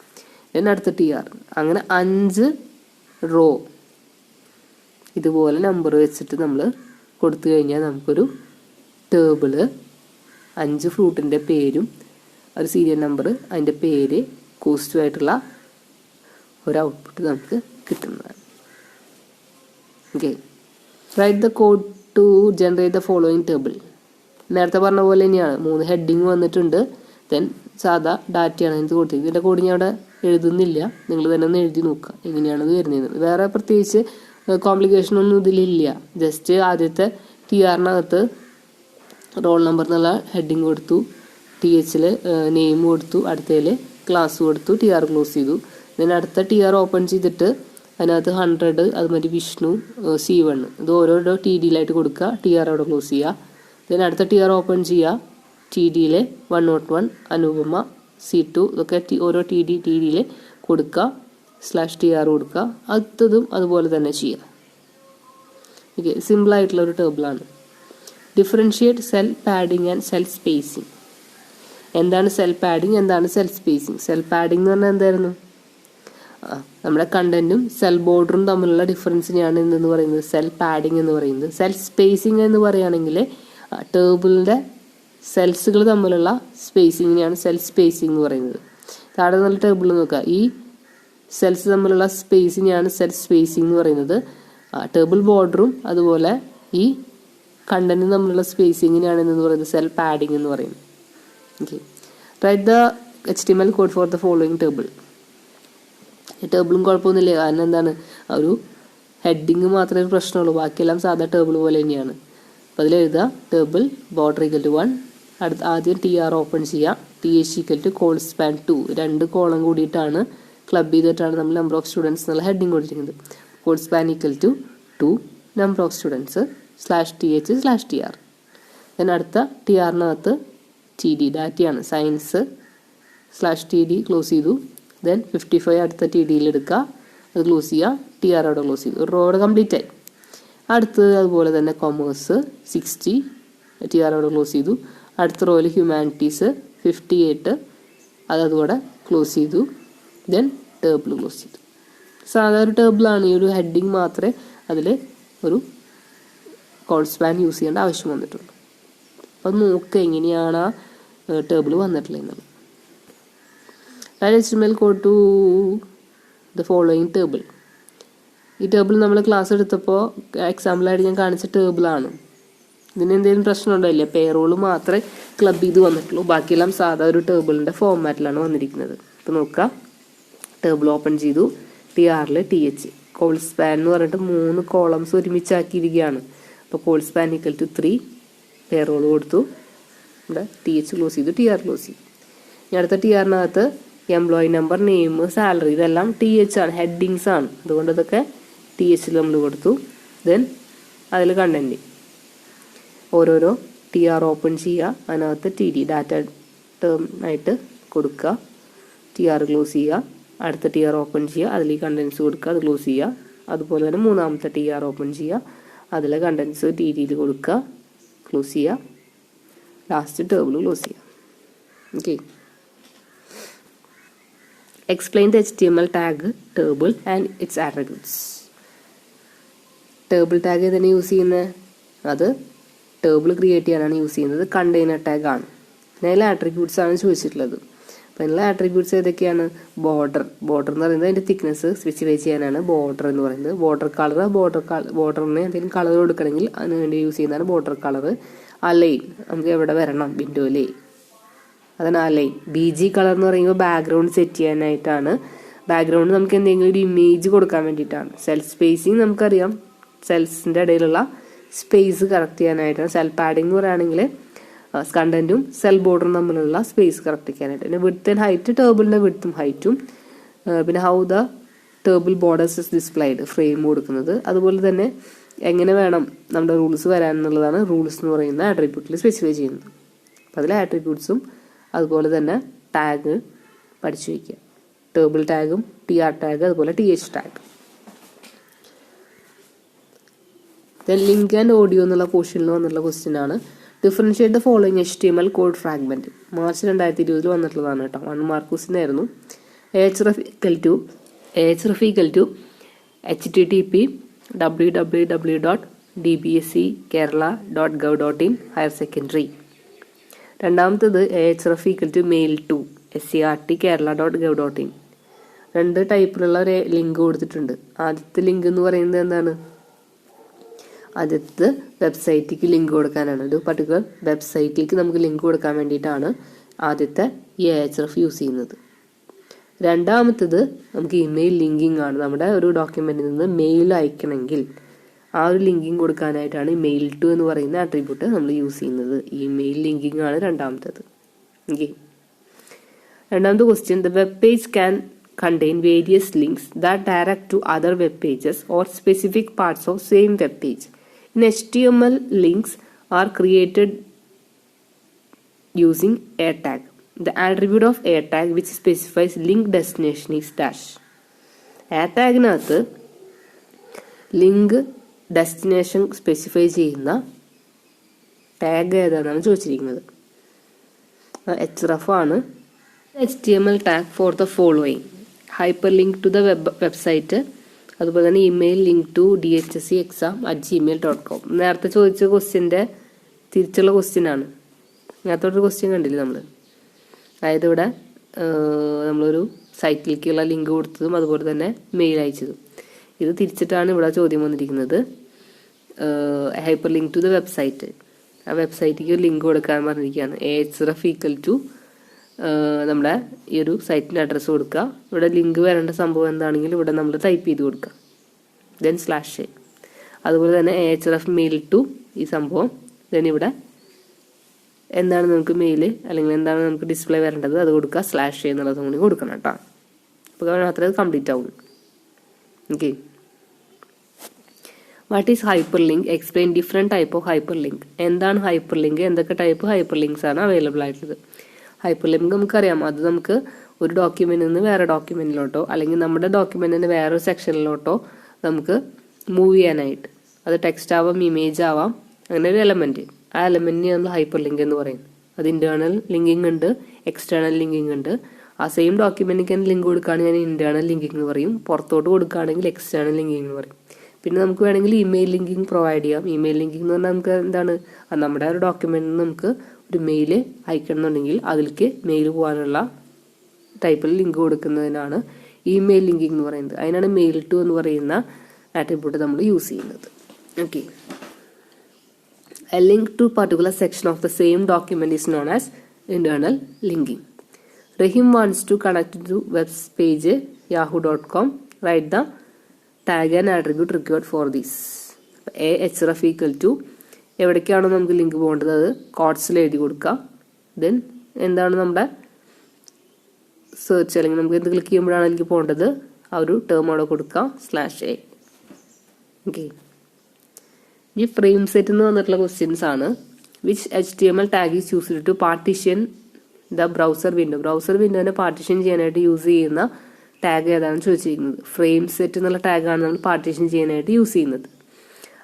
ദെൻ അടുത്ത TR. അങ്ങനെ 5 റോ ഇതുപോലെ നമ്പർ വെച്ചിട്ട് നമ്മൾ കൊടുത്തു കഴിഞ്ഞാൽ നമുക്കൊരു ടേബിള് 5 ഫ്രൂട്ടിൻ്റെ പേരും ഒരു സീരിയൽ നമ്പർ അതിൻ്റെ പേര് കോസ്റ്റുമായിട്ടുള്ള ഒരു ഔട്ട്പുട്ട് നമുക്ക് കിട്ടുന്നതാണ്. Okay, write the code to generate the following table. നേരത്തെ പറഞ്ഞ പോലെ തന്നെയാണ്. 3 ഹെഡിങ് വന്നിട്ടുണ്ട്. ദെൻ സാധാ ഡാറ്റയാണ് ഇത് കൊടുത്തിരിക്കുന്നത്. ഇതിൻ്റെ കോഡ് ഞാൻ അവിടെ എഴുതുന്നില്ല. നിങ്ങൾ തന്നെ ഒന്ന് എഴുതി നോക്കുക എങ്ങനെയാണത് വരുന്നത്. വേറെ പ്രത്യേകിച്ച് കോംപ്ലിക്കേഷൻ ഒന്നും ഇതിലില്ല. ജസ്റ്റ് ആദ്യത്തെ TRനകത്ത് റോൾ നമ്പർ എന്നുള്ള ഹെഡിങ് കൊടുത്തു. THൽ നെയിം കൊടുത്തു. അടുത്തതിൽ ക്ലാസ് കൊടുത്തു. TR ക്ലോസ് ചെയ്തു. ദെൻ അടുത്ത TR ഓപ്പൺ ചെയ്തിട്ട് അതിനകത്ത് 100 അതുമാതിരി വിഷ്ണു C1 ഇത് ഓരോരോ TDയിലായിട്ട് കൊടുക്കുക. TR അവിടെ ക്ലോസ് ചെയ്യുക. ദെൻ അടുത്ത TR ഓപ്പൺ ചെയ്യുക. TDയിൽ 101 അനുപമ C2 ഇതൊക്കെ ഓരോ TDയിൽ കൊടുക്കുക. /TR കൊടുക്കുക. അടുത്തതും അതുപോലെ തന്നെ ചെയ്യുക. ഓക്കെ, സിമ്പിളായിട്ടുള്ള ഒരു ടേബിളാണ്. Differentiate cell padding and cell spacing. എന്താണ് സെൽ പാഡിങ്, എന്താണ് സെൽ സ്പേസിങ്? സെൽ പാഡിങ് എന്ന് പറഞ്ഞാൽ എന്തായിരുന്നു? നമ്മുടെ കണ്ടന്റും സെൽ ബോർഡറും തമ്മിലുള്ള ഡിഫറൻസിനെയാണ് എന്തെന്ന് പറയുന്നത് സെൽ പാഡിങ് എന്ന് പറയുന്നത്. സെൽ സ്പേസിങ് എന്ന് പറയുകയാണെങ്കിൽ ടേബിളിൻ്റെ സെൽസുകൾ തമ്മിലുള്ള സ്പേസിങ്ങിനെയാണ് സെൽ സ്പേസിങ് എന്ന് പറയുന്നത്. താഴെ നല്ല ടേബിളിൽ നോക്കുക. ഈ സെൽസ് തമ്മിലുള്ള സ്പേസിനെയാണ് സെൽ സ്പേസിങ് എന്ന് പറയുന്നത്. ടേബിൾ ബോർഡറും അതുപോലെ ഈ കണ്ടന്റും തമ്മിലുള്ള സ്പേസിങ്ങിനെയാണ് എന്ന് പറയുന്നത് സെൽ പാഡിങ് എന്ന് പറയുന്നത്. Okay, write the HTML code for the following table. ഈ ടേബിളും കുഴപ്പമൊന്നുമില്ല. കാരണം എന്താണ്, ഒരു ഹെഡിങ് മാത്രമേ പ്രശ്നമുള്ളൂ. ബാക്കിയെല്ലാം സാധാ ടേബിൾ പോലെ തന്നെയാണ്. അപ്പോൾ അതിലെഴുതുക ടേബിൾ ബോർഡർ ഈക്വൽ ടു 1. ആദ്യം TR ഓപ്പൺ ചെയ്യുക. TH equal to col span 2. 2 column കൂടിയിട്ടാണ് ക്ലബ് ചെയ്തിട്ടാണ് നമ്മൾ നമ്പർ ഓഫ് സ്റ്റുഡൻസ് എന്നുള്ള ഹെഡിങ് കൊടുത്തിരിക്കുന്നത്. Col span equal to 2 number of students /TH /TR. Then അടുത്ത TRനകത്ത് ടി ഡി ഡാറ്റയാണ്. സയൻസ് /TD ക്ലോസ് ചെയ്തു. ദെൻ 55 അടുത്ത ടി ഡിയിൽ എടുക്കുക, അത് ക്ലോസ് ചെയ്യുക, TR അവിടെ ക്ലോസ് ചെയ്തു. ഒരു റോഡ് കംപ്ലീറ്റ് ആയി. അടുത്ത് അതുപോലെ തന്നെ കൊമേഴ്സ് 60 TR അവിടെ ക്ലോസ് ചെയ്തു. അടുത്ത റോയിൽ ഹ്യൂമാനിറ്റീസ് 58 അതതുകൂടെ ക്ലോസ് ചെയ്തു. ദെൻ ടേബിൾ ക്ലോസ് ചെയ്തു. സാധാരണ ടേബിളാണ്, ഈ ഒരു ഹെഡിങ് മാത്രമേ അതിൽ ഒരു കോഡ് സ്പാൻ യൂസ് ചെയ്യേണ്ട ആവശ്യം വന്നിട്ടുള്ളൂ. അപ്പം നോക്കുക എങ്ങനെയാണ് ആ ടേബിൾ വന്നിട്ടുള്ളത് എന്നുള്ളത്. HTML code to the following table. ഈ ടേബിൾ നമ്മൾ ക്ലാസ് എടുത്തപ്പോൾ എക്സാമ്പിളായിട്ട് ഞാൻ കാണിച്ച ടേബിളാണ്. ഇതിന് എന്തെങ്കിലും പ്രശ്നമുണ്ടോ? ഇല്ല, പേറോൾ മാത്രമേ ക്ലബ് ചെയ്ത് വന്നിട്ടുള്ളൂ. ബാക്കിയെല്ലാം സാധാ ഒരു ടേബിളിൻ്റെ ഫോർമാറ്റിലാണ് വന്നിരിക്കുന്നത്. ഇപ്പോൾ നോക്കുക, ടേബിൾ ഓപ്പൺ ചെയ്തു. TRൽ TH കോൾ സ്പാൻ എന്ന് പറഞ്ഞിട്ട് 3 കോളംസ് ഒരുമിച്ചാക്കിയിരിക്കുകയാണ്. അപ്പോൾ col span equal to 3 payroll കൊടുത്തു. ഇവിടെ TH ക്ലോസ് ചെയ്തു, TR ക്ലോസ് ചെയ്തു. ഇനി അടുത്ത TRനകത്ത് എംപ്ലോയി നമ്പർ, നെയിം, സാലറി ഇതെല്ലാം TH ആണ്, ഹെഡിങ്സ് ആണ്. അതുകൊണ്ട് ഇതൊക്കെ THൽ നമ്മൾ കൊടുത്തു. ദെൻ അതിൽ കണ്ടന്റ് ഓരോരോ TR ഓപ്പൺ ചെയ്യുക, അതിനകത്ത് TD ഡാറ്റ ടേം ആയിട്ട് കൊടുക്കുക, TR ക്ലോസ് ചെയ്യുക. അടുത്ത TR ഓപ്പൺ ചെയ്യുക, അതിൽ ഈ കണ്ടൻസ് കൊടുക്കുക, അത് ക്ലോസ് ചെയ്യുക. അതുപോലെ തന്നെ മൂന്നാമത്തെ TR ഓപ്പൺ ചെയ്യുക, അതിലെ കണ്ടൻസ് TDയിൽ കൊടുക്കുക, ക്ലോസ് ചെയ്യുക. ലാസ്റ്റ് ടേബിൾ ക്ലോസ് ചെയ്യുക. Okay. Explain the HTML tag table and it's attributes. Table tag തന്നെ യൂസ് ചെയ്യുന്നത്, അത് ടേബിൾ ക്രിയേറ്റ് ചെയ്യാനാണ് യൂസ് ചെയ്യുന്നത്. കണ്ടെയ്നർ ടാഗ് ആണ്. അതിലെ ആട്രിബ്യൂട്ട്സ് ആണ് ചോദിച്ചിട്ടുള്ളത്. അപ്പോൾ അതിനുള്ള ആട്രിബ്യൂട്ട്സ് ഏതൊക്കെയാണ്? ബോർഡർ എന്ന് പറയുന്നത് അതിൻ്റെ തിക്നെസ് സ്പെസിഫൈ ചെയ്യാനാണ് ബോർഡർ എന്ന് പറയുന്നത്. ബോർഡറിന് എന്തെങ്കിലും കളർ കൊടുക്കണമെങ്കിൽ അതിന് വേണ്ടി യൂസ് ചെയ്യുന്നതാണ് ബോർഡർ കളർ. അലൈൻ, നമുക്ക് എവിടെ വരണം, വിൻഡോയിലേ, അതാണ് അലൈൻ. BG കളർ എന്ന് പറയുമ്പോൾ ബാക്ക്ഗ്രൗണ്ട് സെറ്റ് ചെയ്യാനായിട്ടാണ്. ബാക്ക്ഗ്രൗണ്ട് നമുക്ക് എന്തെങ്കിലും ഒരു ഇമേജ് കൊടുക്കാൻ വേണ്ടിയിട്ടാണ്. സെൽ സ്പേസിങ് നമുക്കറിയാം, സെൽസിൻ്റെ ഇടയിലുള്ള സ്പേസ് കറക്റ്റ് ചെയ്യാനായിട്ടാണ്. സെൽ പാഡിംഗ് എന്ന് പറയുകയാണെങ്കിൽ കണ്ടന്റും സെൽ ബോർഡറും തമ്മിലുള്ള സ്പേസ് കറക്റ്റ് ചെയ്യാനായിട്ട്. പിന്നെ വിഡ്ത്ത് ആൻഡ് ഹൈറ്റ്, ടേബിളിൻ്റെ വിഡ്ത്തും ഹൈറ്റും. പിന്നെ how the table borders is displayed, frame കൊടുക്കുന്നത്. അതുപോലെ തന്നെ എങ്ങനെ വേണം നമ്മുടെ റൂൾസ് വരാനെന്നുള്ളതാണ് റൂൾസ് എന്ന് പറയുന്ന ആട്രിബ്യൂട്ടിൽ സ്പെസിഫൈ ചെയ്യുന്നത്. അപ്പോൾ അതിലെ ആട്രിബ്യൂട്ട്സും അതുപോലെ തന്നെ ടാഗ് പഠിച്ചു വയ്ക്കുക. ടേബിൾ ടാഗും TR ടാഗ് അതുപോലെ TH tag. Then link and audio എന്നുള്ള പോർഷനിൽ വന്നിട്ടുള്ള ക്വസ്റ്റ്യൻ ആണ്. Differentiate the following HTML code fragment. March 2020 വന്നിട്ടുള്ളതാണ് കേട്ടോ. 1 മാർക്ക് ക്വസ്റ്റ്യൻ ആയിരുന്നു. ahref equal to http://www.dbsckerala.gov.in higher secondary. രണ്ടാമത്തത് ahref equal to mail to cert@kerala.gov.in. 2 ടൈപ്പിലുള്ള ഒരു ലിങ്ക് കൊടുത്തിട്ടുണ്ട്. ആദ്യത്തെ ലിങ്ക് എന്ന് പറയുന്നത് എന്താണ്? ആദ്യത്തെ വെബ്സൈറ്റിലേക്ക് ലിങ്ക് കൊടുക്കാനാണ്. ഒരു പർട്ടിക്കുലർ വെബ്സൈറ്റിലേക്ക് നമുക്ക് ലിങ്ക് കൊടുക്കാൻ വേണ്ടിയിട്ടാണ് ആദ്യത്തെ ഈ ahref യൂസ് ചെയ്യുന്നത്. രണ്ടാമത്തത് നമുക്ക് ഇമെയിൽ ലിങ്കിങ് ആണ്. നമ്മുടെ ഒരു ഡോക്യുമെന്റിൽ നിന്ന് മെയിൽ അയക്കണമെങ്കിൽ ആ ഒരു ലിങ്കിങ് കൊടുക്കാനായിട്ടാണ് മെയിൽ ടു എന്ന് പറയുന്ന ആട്രിബ്യൂട്ട് നമ്മൾ യൂസ് ചെയ്യുന്നത്. ഇമെയിൽ ലിങ്കിങ് ആണ് രണ്ടാമത്തത്. ഓക്കെ. രണ്ടാമത്തെ question, the web page can contain various links that direct to other web pages or specific parts of same web page. In HTML, links are created using a tag. The attribute of a tag which specifies link destination is dash. A tagനകത്ത് link destination specify ചെയ്യുന്ന tag ഏതാണെന്നാണ് ചോദിച്ചിരിക്കുന്നത്. href ആണ്. HTML tag for the following: hyperlink to the website, അതുപോലെ തന്നെ email link to dhscexam@gmail.com. നേരത്തെ ചോദിച്ച ക്വസ്റ്റ്യൻ്റെ തിരിച്ചുള്ള ക്വസ്റ്റ്യൻ ആണ്. നേരത്തെ ഒരു ക്വസ്റ്റ്യൻ കണ്ടില്ലേ നമ്മൾ? അതായത് ഇവിടെ നമ്മളൊരു സൈറ്റിലേക്കുള്ള ലിങ്ക് കൊടുത്തതും അതുപോലെ തന്നെ മെയിൽ അയച്ചതും. ഇത് തിരിച്ചിട്ടാണ് ഇവിടെ ചോദ്യം വന്നിരിക്കുന്നത്. Hyperlink to the website, ആ വെബ്സൈറ്റിലേക്ക് ഒരു ലിങ്ക് കൊടുക്കാൻ പറഞ്ഞിരിക്കുകയാണ്. ahref equal to നമ്മുടെ ഈ ഒരു സൈറ്റിൻ്റെ അഡ്രസ്സ് കൊടുക്കുക. ഇവിടെ ലിങ്ക് വരേണ്ട സംഭവം എന്താണെങ്കിലും ഇവിടെ നമ്മൾ ടൈപ്പ് ചെയ്ത് കൊടുക്കുക. ദെൻ /. അതുപോലെ തന്നെ ahref മെയിൽ ടു ഈ സംഭവം. ദെൻ ഇവിടെ എന്താണ് നമുക്ക് മെയിൽ അല്ലെങ്കിൽ എന്താണ് നമുക്ക് ഡിസ്പ്ലേ വരേണ്ടത് അത് കൊടുക്കുക. /a എന്നുള്ളത് കൂടി കൊടുക്കണം കേട്ടോ. അപ്പോൾ മാത്രമേ അത് കംപ്ലീറ്റ് ആവും. Okay. What is hyper link, explain different type of hyper link. എന്താണ് ഹൈപ്പർ ലിങ്ക്, എന്തൊക്കെ ടൈപ്പ് ഹൈപ്പർ ലിങ്ക്സ് ആണ് അവൈലബിൾ ആയിട്ടുള്ളത്. ഹൈപ്പർ ലിങ്ക് നമുക്കറിയാം, അത് നമുക്ക് ഒരു ഡോക്യുമെന്റിൽ നിന്ന് വേറെ ഡോക്യുമെന്റിലോട്ടോ അല്ലെങ്കിൽ നമ്മുടെ ഡോക്യുമെന്റിന് വേറൊരു സെക്ഷനിലോട്ടോ നമുക്ക് മൂവ് ചെയ്യാനായിട്ട്, അത് ടെക്സ്റ്റ് ആവാം, ഇമേജ് ആവാം, അങ്ങനെ ഒരു എലമെന്റ്, ആ എലമെന്റിനെ നമ്മൾ ഹൈപ്പർ ലിങ്ക് എന്ന് പറയും. അത് ഇന്റേണൽ ലിങ്കിങ് ഉണ്ട്, എക്സ്റ്റേണൽ ലിങ്കിങ് ഉണ്ട്. ആ സെയിം ഡോക്യുമെന്റിന് ലിങ്ക് കൊടുക്കുകയാണെങ്കിൽ ഞാൻ ഇന്റേണൽ ലിങ്കിങ് എന്ന് പറയും, പുറത്തോട്ട് കൊടുക്കുകയാണെങ്കിൽ എക്സ്റ്റേണൽ ലിങ്കിങ് എന്ന് പറയും. പിന്നെ നമുക്ക് വേണമെങ്കിൽ ഇമെയിൽ ലിങ്കിങ് പ്രൊവൈഡ് ചെയ്യാം. ഇമെയിൽ ലിങ്കിങ് എന്ന് പറഞ്ഞാൽ നമുക്ക് എന്താണ്, നമ്മുടെ ഒരു ഡോക്യുമെന്റിന് നമുക്ക് ഒരു മെയിൽ അയക്കണം എന്നുണ്ടെങ്കിൽ അതിലേക്ക് മെയിൽ പോകാനുള്ള ടൈപ്പിൽ ലിങ്ക് കൊടുക്കുന്നതിനാണ് ഇമെയിൽ ലിങ്കിങ് എന്ന് പറയുന്നത്. അതിനാണ് മെയിൽ ടു എന്ന് പറയുന്ന ആട്രിബ്യൂട്ട് നമ്മൾ യൂസ് ചെയ്യുന്നത്. Okay, a link to particular section of the same document is known as internal linking. Rahim wants to connect to web page yahoo.com. Write the tag and attribute required for these. href equal to എവിടേക്കാണോ നമുക്ക് link പോകേണ്ടത് അത് കോഡ്സിൽ എഴുതി കൊടുക്കാം. Then എന്താണ് നമ്മുടെ search, അല്ലെങ്കിൽ നമുക്ക് എന്ത് ക്ലിക്ക് ചെയ്യുമ്പോഴാണ് എനിക്ക് പോകേണ്ടത് ആ ഒരു ടേം അവിടെ കൊടുക്കാം /a. ഓക്കെ, ഈ ഫ്രെയിം സെറ്റ് എന്ന് വന്നിട്ടുള്ള ക്വസ്റ്റ്യൻസ് ആണ്. Which HTML tag is used to partition the browser window. Browser വിൻഡോനെ പാർട്ടീഷൻ ചെയ്യാനായിട്ട് യൂസ് ചെയ്യുന്ന ടാഗ് ഏതാണ് ചോദിച്ചിരിക്കുന്നത്. ഫ്രെയിം സെറ്റ് എന്നുള്ള ടാഗാണ് നമ്മൾ പാർട്ടീഷൻ ചെയ്യാനായിട്ട് യൂസ് ചെയ്യുന്നത്.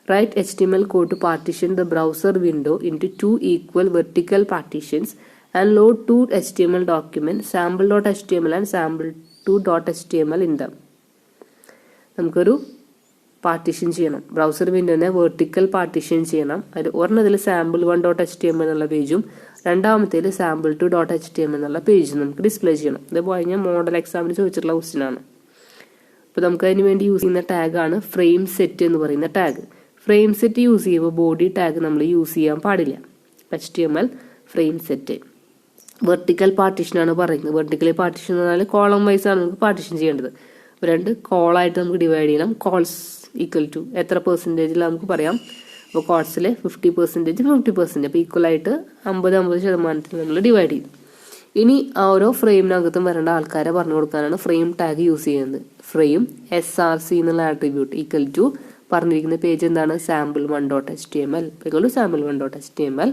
Write HTML code to partition the browser window into 2 equal vertical partitions and load 2 HTML documents, sample.html and sample2.html in them. നമുക്കൊരു പാർട്ടീഷൻ ചെയ്യണം, ബ്രൗസർ വിൻഡോനെ വെർട്ടിക്കൽ പാർട്ടീഷൻ ചെയ്യണം. അതിൽ ഒരെണ്ണത്തിൽ sample1.html എന്നുള്ള പേജും രണ്ടാമത്തേൽ sample2.html എന്നുള്ള പേജും നമുക്ക് ഡിസ്പ്ലേ ചെയ്യണം. ഇതേപോലെ ഞാൻ മോഡൽ എക്സാമിന് ചോദിച്ചിട്ടുള്ള ക്വസ്റ്റ്യൻ ആണ്. അപ്പോൾ നമുക്ക് അതിന് വേണ്ടി യൂസ് ചെയ്യുന്ന ടാഗാണ് ഫ്രെയിം സെറ്റ് എന്ന് പറയുന്ന ടാഗ്. ഫ്രെയിം സെറ്റ് യൂസ് ചെയ്യുമ്പോൾ ബോഡി ടാഗ് നമ്മൾ യൂസ് ചെയ്യാൻ പാടില്ല. HTML ഫ്രെയിം സെറ്റ് വെർട്ടിക്കൽ പാർട്ടീഷനാണ് പറയുന്നത്. വെർട്ടിക്കലി പാർട്ടീഷൻ എന്ന് പറഞ്ഞാൽ കോളം വൈസ് ആണ് നമുക്ക് പാർട്ടീഷൻ ചെയ്യേണ്ടത്. രണ്ട് കോളായിട്ട് നമുക്ക് ഡിവൈഡ് ചെയ്യണം. കോൾസ് ഈക്വൽ ടു എത്ര പെർസെൻറ്റേജിൽ നമുക്ക് പറയാം. അപ്പോൾ കോൾസിൽ 50%, 50%, അപ്പോൾ ഈക്വലായിട്ട് 50% നമ്മൾ ഡിവൈഡ് ചെയ്യും. ഇനി ആ ഓരോ ഫ്രെയിമിനകത്തും വരേണ്ട ആൾക്കാരെ പറഞ്ഞു കൊടുക്കാനാണ് ഫ്രെയിം ടാഗ് യൂസ് ചെയ്യുന്നത്. ഫ്രെയിം SRC എന്നുള്ള ആട്രിബ്യൂട്ട് ഈക്വൽ ടു പറഞ്ഞിരിക്കുന്ന പേജ് എന്താണ്, sample1.html sample1.html.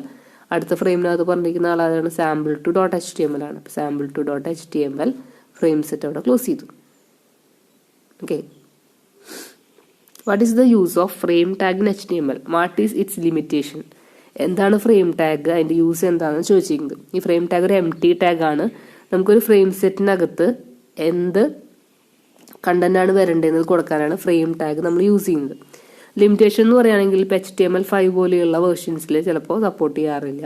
അടുത്ത ഫ്രെയിമിനകത്ത് പറഞ്ഞിരിക്കുന്ന ആളാണ് sample2.html ആണ്. sample2.html ഫ്രെയിം സെറ്റ് അവിടെ ക്ലോസ് ചെയ്തു. Okay, what is the use of frame tag in HTML? What is it's limitation? എന്താണ് ഫ്രെയിം ടാഗ്, അതിന്റെ യൂസ് എന്താണെന്ന് ചോദിച്ചിരിക്കുന്നത്. ഈ ഫ്രെയിം ടാഗ് ഒരു empty ടാഗ് ആണ്. നമുക്കൊരു ഫ്രെയിം സെറ്റിനകത്ത് എന്ത് കണ്ടന്റ് ആണ് വരേണ്ടതെന്ന് കൊടുക്കാനാണ് ഫ്രെയിം ടാഗ് നമ്മൾ യൂസ് ചെയ്യുന്നത്. ലിമിറ്റേഷൻ എന്ന് പറയുകയാണെങ്കിൽ ഇപ്പോൾ HTML5 പോലെയുള്ള വേർഷൻസിൽ ചിലപ്പോൾ സപ്പോർട്ട് ചെയ്യാറില്ല.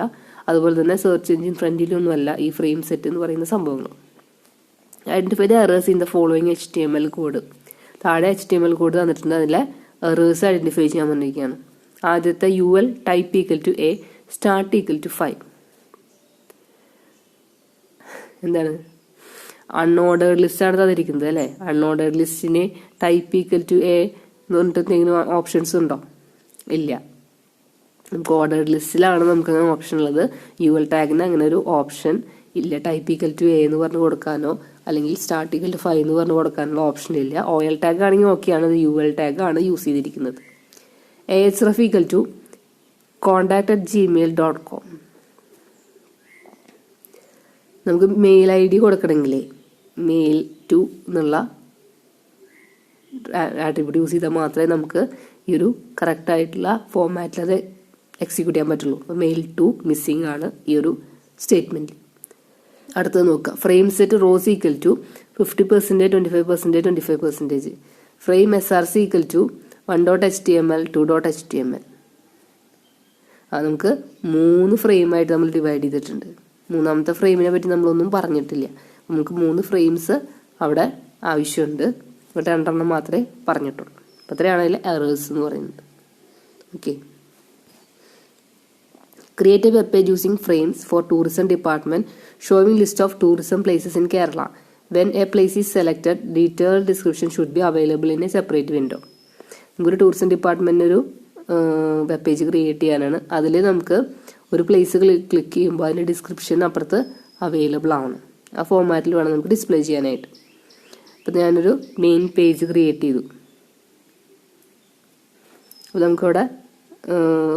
അതുപോലെ തന്നെ സെർച്ച് എഞ്ചിൻ ഫ്രണ്ടിലൊന്നുമല്ല ഈ ഫ്രെയിം സെറ്റ് എന്ന് പറയുന്ന സംഭവങ്ങൾ. Identify the errors in the following HTML code. താഴെ HTML കോഡ് തന്നിട്ടുണ്ട്, അതിലെ എറേഴ്സ് ഐഡന്റിഫൈ ചെയ്യാൻ പറഞ്ഞിരിക്കുകയാണ്. ആദ്യത്തെ UL type equal to A, start equal to 5. എന്താണ്, അൺഓർഡേർഡ് ലിസ്റ്റ് ആണ് തന്നിരിക്കുന്നത് അല്ലേ. അൺഓർഡേർഡ് ലിസ്റ്റിന് ടൈപ്പ് ഈക്വൽ ടു A എന്ന് പറഞ്ഞിട്ട് എന്തെങ്കിലും ഓപ്ഷൻസ് ഉണ്ടോ? ഇല്ല. നമുക്ക് ഓർഡേർഡ് ലിസ്റ്റിലാണ് നമുക്ക് അങ്ങനെ ഓപ്ഷൻ ഉള്ളത്. UL ടാഗിന് അങ്ങനെ ഒരു ഓപ്ഷൻ ഇല്ല. ടൈപ്പ് ഈക്വൽ ടു A എന്ന് പറഞ്ഞ് കൊടുക്കാനോ അല്ലെങ്കിൽ സ്റ്റാർട്ട് ഈക്വൽ ടു 5 എന്ന് പറഞ്ഞ് കൊടുക്കാനുള്ള ഓപ്ഷൻ ഇല്ല. OL ടാഗ് ആണെങ്കിൽ ഓക്കെയാണ്, അത് UL ടാഗ് ആണ് യൂസ് ചെയ്തിരിക്കുന്നത്. ahref equal to contact@gmail.com. നമുക്ക് മെയിൽ ID കൊടുക്കണമെങ്കിലേ മെയിൽ ടു എന്നുള്ള ആട്രിബ്യൂട്ട് യൂസ് ചെയ്താൽ മാത്രമേ നമുക്ക് ഈ ഒരു കറക്റ്റ് ആയിട്ടുള്ള ഫോർമാറ്റിൽ അത് എക്സിക്യൂട്ട് ചെയ്യാൻ പറ്റുള്ളൂ. അപ്പോൾ മെയിൽ ടു മിസ്സിംഗ് ആണ് ഈ ഒരു സ്റ്റേറ്റ്മെന്റിൽ. അടുത്തത് നോക്കുക, frameset rows equal to 50%, 25%, 25%. Frame SRC equal to 1.html, 2.html. നമുക്ക് 3 ഫ്രെയിമായിട്ട് നമ്മൾ ഡിവൈഡ് ചെയ്തിട്ടുണ്ട്. മൂന്നാമത്തെ ഫ്രെയിമിനെ പറ്റി നമ്മളൊന്നും പറഞ്ഞിട്ടില്ല. നമുക്ക് 3 ഫ്രെയിംസ് അവിടെ ആവശ്യമുണ്ട്, എന്നിട്ട് 2 മാത്രമേ പറഞ്ഞിട്ടുള്ളൂ. അപ്പോൾ അത്രയാണ് അതിലെ എറേഴ്സ് എന്ന് പറയുന്നത്. Okay, create a web page using frames four tourism department showing list of tourism places in Kerala. When A place is selected detailed description should be available in A separate window. നമുക്കൊരു tourism ഡിപ്പാർട്ട്മെന്റിന് ഒരു web page create ചെയ്യാനാണ്. അതിൽ നമുക്ക് ഒരു place click ചെയ്യുമ്പോൾ അതിൻ്റെ description അപ്പുറത്ത് available ആവണം. ആ ഫോർമാറ്റിൽ വേണം നമുക്ക് ഡിസ്പ്ലേ ചെയ്യാനായിട്ട്. അപ്പം ഞാനൊരു മെയിൻ പേജ് ക്രിയേറ്റ് ചെയ്തു. അപ്പോൾ നമുക്കവിടെ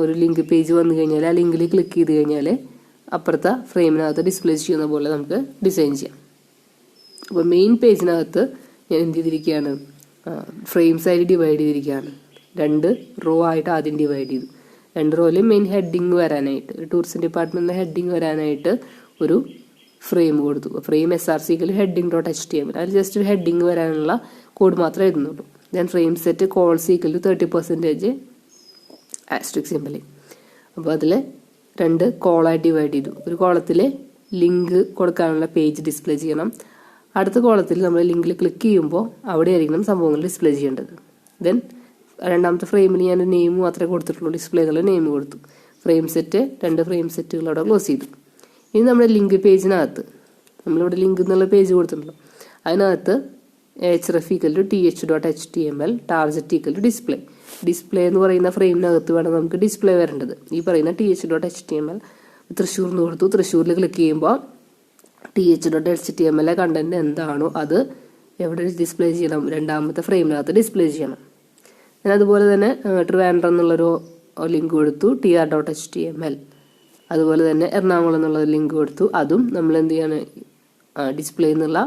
ഒരു ലിങ്ക് പേജ് വന്നു കഴിഞ്ഞാൽ ആ ലിങ്കിൽ ക്ലിക്ക് ചെയ്ത് കഴിഞ്ഞാൽ അപ്പുറത്തെ ഫ്രെയിമിനകത്ത് ഡിസ്പ്ലേ ചെയ്യുന്ന പോലെ നമുക്ക് ഡിസൈൻ ചെയ്യാം. അപ്പോൾ മെയിൻ പേജിനകത്ത് ഞാൻ എന്ത് ചെയ്തിരിക്കുകയാണ്, ഫ്രെയിംസ് ആയിട്ട് ഡിവൈഡ് ചെയ്തിരിക്കുകയാണ്. 2 റോ ആയിട്ട് ആദ്യം ഡിവൈഡ് ചെയ്തു. 2 റോയിൽ മെയിൻ ഹെഡിങ് വരാനായിട്ട്, ടൂറിസം ഡിപ്പാർട്ട്മെൻറ്റിൻ്റെ ഹെഡിങ് വരാനായിട്ട് ഒരു ഫ്രെയിം കൊടുത്തു. ഫ്രെയിം SRCക്കൽ heading.html, അതിൽ ജസ്റ്റ് ഒരു ഹെഡിങ് വരാനുള്ള കോഡ് മാത്രമേ എഴുതുന്നുള്ളൂ. Then frame set cols equal to 30% asterisk symbol. അപ്പോൾ അതിൽ 2 കോളായിട്ട് ഡിവൈഡ് ചെയ്തു. ഒരു കോളത്തിൽ ലിങ്ക് കൊടുക്കാനുള്ള പേജ് ഡിസ്പ്ലേ ചെയ്യണം. അടുത്ത കോളത്തിൽ നമ്മൾ ലിങ്കിൽ ക്ലിക്ക് ചെയ്യുമ്പോൾ അവിടെ ആയിരിക്കണം സംഭവങ്ങൾ ഡിസ്പ്ലേ ചെയ്യേണ്ടത്. ദെൻ രണ്ടാമത്തെ ഫ്രെയിമിൽ ഞാൻ നെയിം മാത്രമേ കൊടുത്തിട്ടുള്ളൂ, ഡിസ്പ്ലേ എന്നുള്ള നെയിം കൊടുത്തു. ഫ്രെയിം സെറ്റ് 2 ഫ്രെയിം സെറ്റുകൾ അവിടെ ക്ലോസ് ചെയ്തു. ഇനി നമ്മുടെ ലിങ്ക് പേജിനകത്ത് നമ്മളിവിടെ ലിങ്ക് എന്നുള്ള പേജ് കൊടുത്തിട്ടുണ്ടല്ലോ, അതിനകത്ത് href equal to th.html target equal to display. Display എന്ന് പറയുന്ന ഫ്രെയിമിനകത്ത് വേണം നമുക്ക് ഡിസ്പ്ലേ വരേണ്ടത്. ഈ പറയുന്ന th.html തൃശ്ശൂർ എന്ന് കൊടുത്തു. തൃശ്ശൂരിൽ ക്ലിക്ക് ചെയ്യുമ്പോൾ th.html കണ്ടന്റ് എന്താണോ അത് എവിടെ ഡിസ്പ്ലേ ചെയ്യണം, രണ്ടാമത്തെ ഫ്രെയിമിനകത്ത് ഡിസ്പ്ലേ ചെയ്യണം. അതുപോലെ തന്നെ ട്രിവാൻഡ്രം എന്നുള്ളൊരു ലിങ്ക് കൊടുത്തു, tr.html. അതുപോലെ തന്നെ എറണാകുളം എന്നുള്ള ലിങ്ക് കൊടുത്തു, അതും നമ്മൾ എന്ത് ചെയ്യാണ്, ഡിസ്പ്ലേ എന്നുള്ള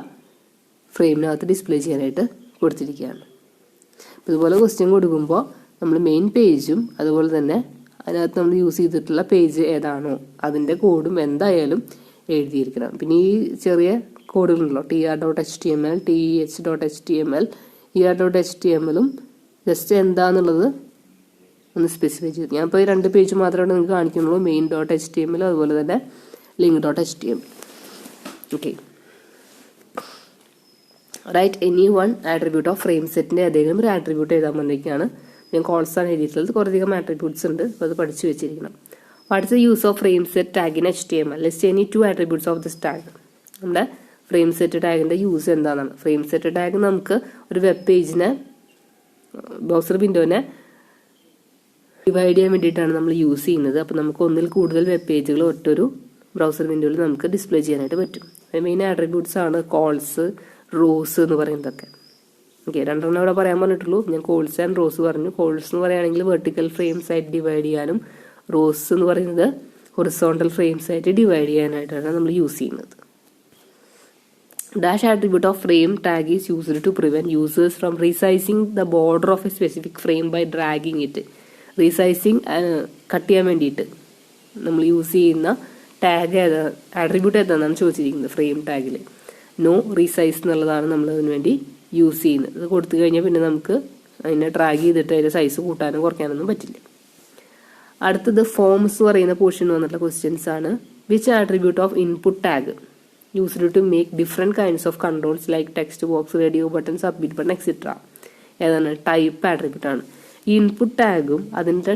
ഫ്രെയിമിനകത്ത് ഡിസ്പ്ലേ ചെയ്യാനായിട്ട് കൊടുത്തിരിക്കുകയാണ്. ഇതുപോലെ ക്വസ്റ്റ്യൻ കൊടുക്കുമ്പോൾ നമ്മൾ മെയിൻ പേജും അതുപോലെ തന്നെ അതിനകത്ത് നമ്മൾ യൂസ് ചെയ്തിട്ടുള്ള പേജ് ഏതാണോ അതിൻ്റെ കോഡും എന്തായാലും എഴുതിയിരിക്കണം. പിന്നെ ഈ ചെറിയ കോഡുകളുണ്ടല്ലോ, tr.html, th.html, er.html ജസ്റ്റ് എന്താന്നുള്ളത് ഒന്ന് സ്പെസിഫൈ ചെയ്തു. ഞാൻ ഇപ്പോൾ 2 പേജ് മാത്രമേ നിങ്ങൾക്ക് കാണിക്കുന്നുള്ളൂ, main.html അതുപോലെ തന്നെ link.html. Okay, write any one attribute of frame സെറ്റിൻ്റെ ഏതെങ്കിലും ഒരു ആട്രിബ്യൂട്ട് എഴുതാൻ വന്നിരിക്കുകയാണ്. ഞാൻ കോൾസാണ് എഴുതിയിട്ടുള്ളത്, കുറേയധികം ആട്രിബ്യൂട്ട്സ് ഉണ്ട്, അപ്പോൾ അത് പഠിച്ചു വെച്ചിരിക്കണം. What's the use of frame set tag in HTML? List any 2 attributes of this tag. നമ്മുടെ ഫ്രെയിം സെറ്റ് ടാഗിൻ്റെ യൂസ് എന്താണെന്നാണ്. ഫ്രെയിം സെറ്റ് ടാഗ് നമുക്ക് ഒരു വെബ് പേജിനെ, ബ്രൗസർ വിൻഡോനെ ഡിവൈഡ് ചെയ്യാൻ വേണ്ടിയിട്ടാണ് നമ്മൾ യൂസ് ചെയ്യുന്നത്. അപ്പോൾ നമുക്ക് ഒന്നിൽ കൂടുതൽ വെബ് പേജുകൾ ഒറ്റൊരു ബ്രൗസർ വിൻഡോയിൽ നമുക്ക് ഡിസ്പ്ലേ ചെയ്യാനായിട്ട് പറ്റും. മെയിൻ ആട്രിബ്യൂട്ട്സ് ആണ് കോൾസ്, റോസ് എന്ന് പറയുന്നതൊക്കെ. ഓക്കെ, 2 അവിടെ പറയാൻ പറഞ്ഞിട്ടുള്ളൂ. ഞാൻ കോൾസ് ആൻഡ് റോസ് പറഞ്ഞു. കോൾസ് എന്ന് പറയുകയാണെങ്കിൽ വെർട്ടിക്കൽ ഫ്രെയിംസ് ആയിട്ട് ഡിവൈഡ് ചെയ്യാനും, റോസ് എന്ന് പറയുന്നത് ഹൊറിസോണ്ടൽ ഫ്രെയിംസ് ആയിട്ട് ഡിവൈഡ് ചെയ്യാനായിട്ടാണ് നമ്മൾ യൂസ് ചെയ്യുന്നത്. Dash attribute of frame tag is used to prevent users from resizing the border of a specific frame by dragging it. Resizing cut ചെയ്യാൻ വേണ്ടിയിട്ട് നമ്മൾ യൂസ് ചെയ്യുന്ന ടാഗ് ഏതാ, ആട്രിബ്യൂട്ട് ഏതാണെന്നാണ് ചോദിച്ചിരിക്കുന്നത്. ഫ്രെയിം ടാഗിൽ നോ റീസൈസ് എന്നുള്ളതാണ് നമ്മൾ അതിന് വേണ്ടി യൂസ് ചെയ്യുന്നത്. അത് കൊടുത്തു കഴിഞ്ഞാൽ പിന്നെ നമുക്ക് അതിനെ ഡ്രാഗ് ചെയ്തിട്ട് അതിൻ്റെ സൈസ് കൂട്ടാനും കുറയ്ക്കാനൊന്നും പറ്റില്ല. അടുത്തത് ഫോംസ് പറയുന്ന പോർഷൻ വന്നിട്ടുള്ള ക്വസ്റ്റ്യൻസ് ആണ്. Which attribute of input tag used to make different kinds of controls like text box, radio button, submit button, etc. ഏതാണ്? ടൈപ്പ് ആട്രിബ്യൂട്ട് ആണ്. ഈ ഇൻപുട്ട് ടാഗും അതിൻ്റെ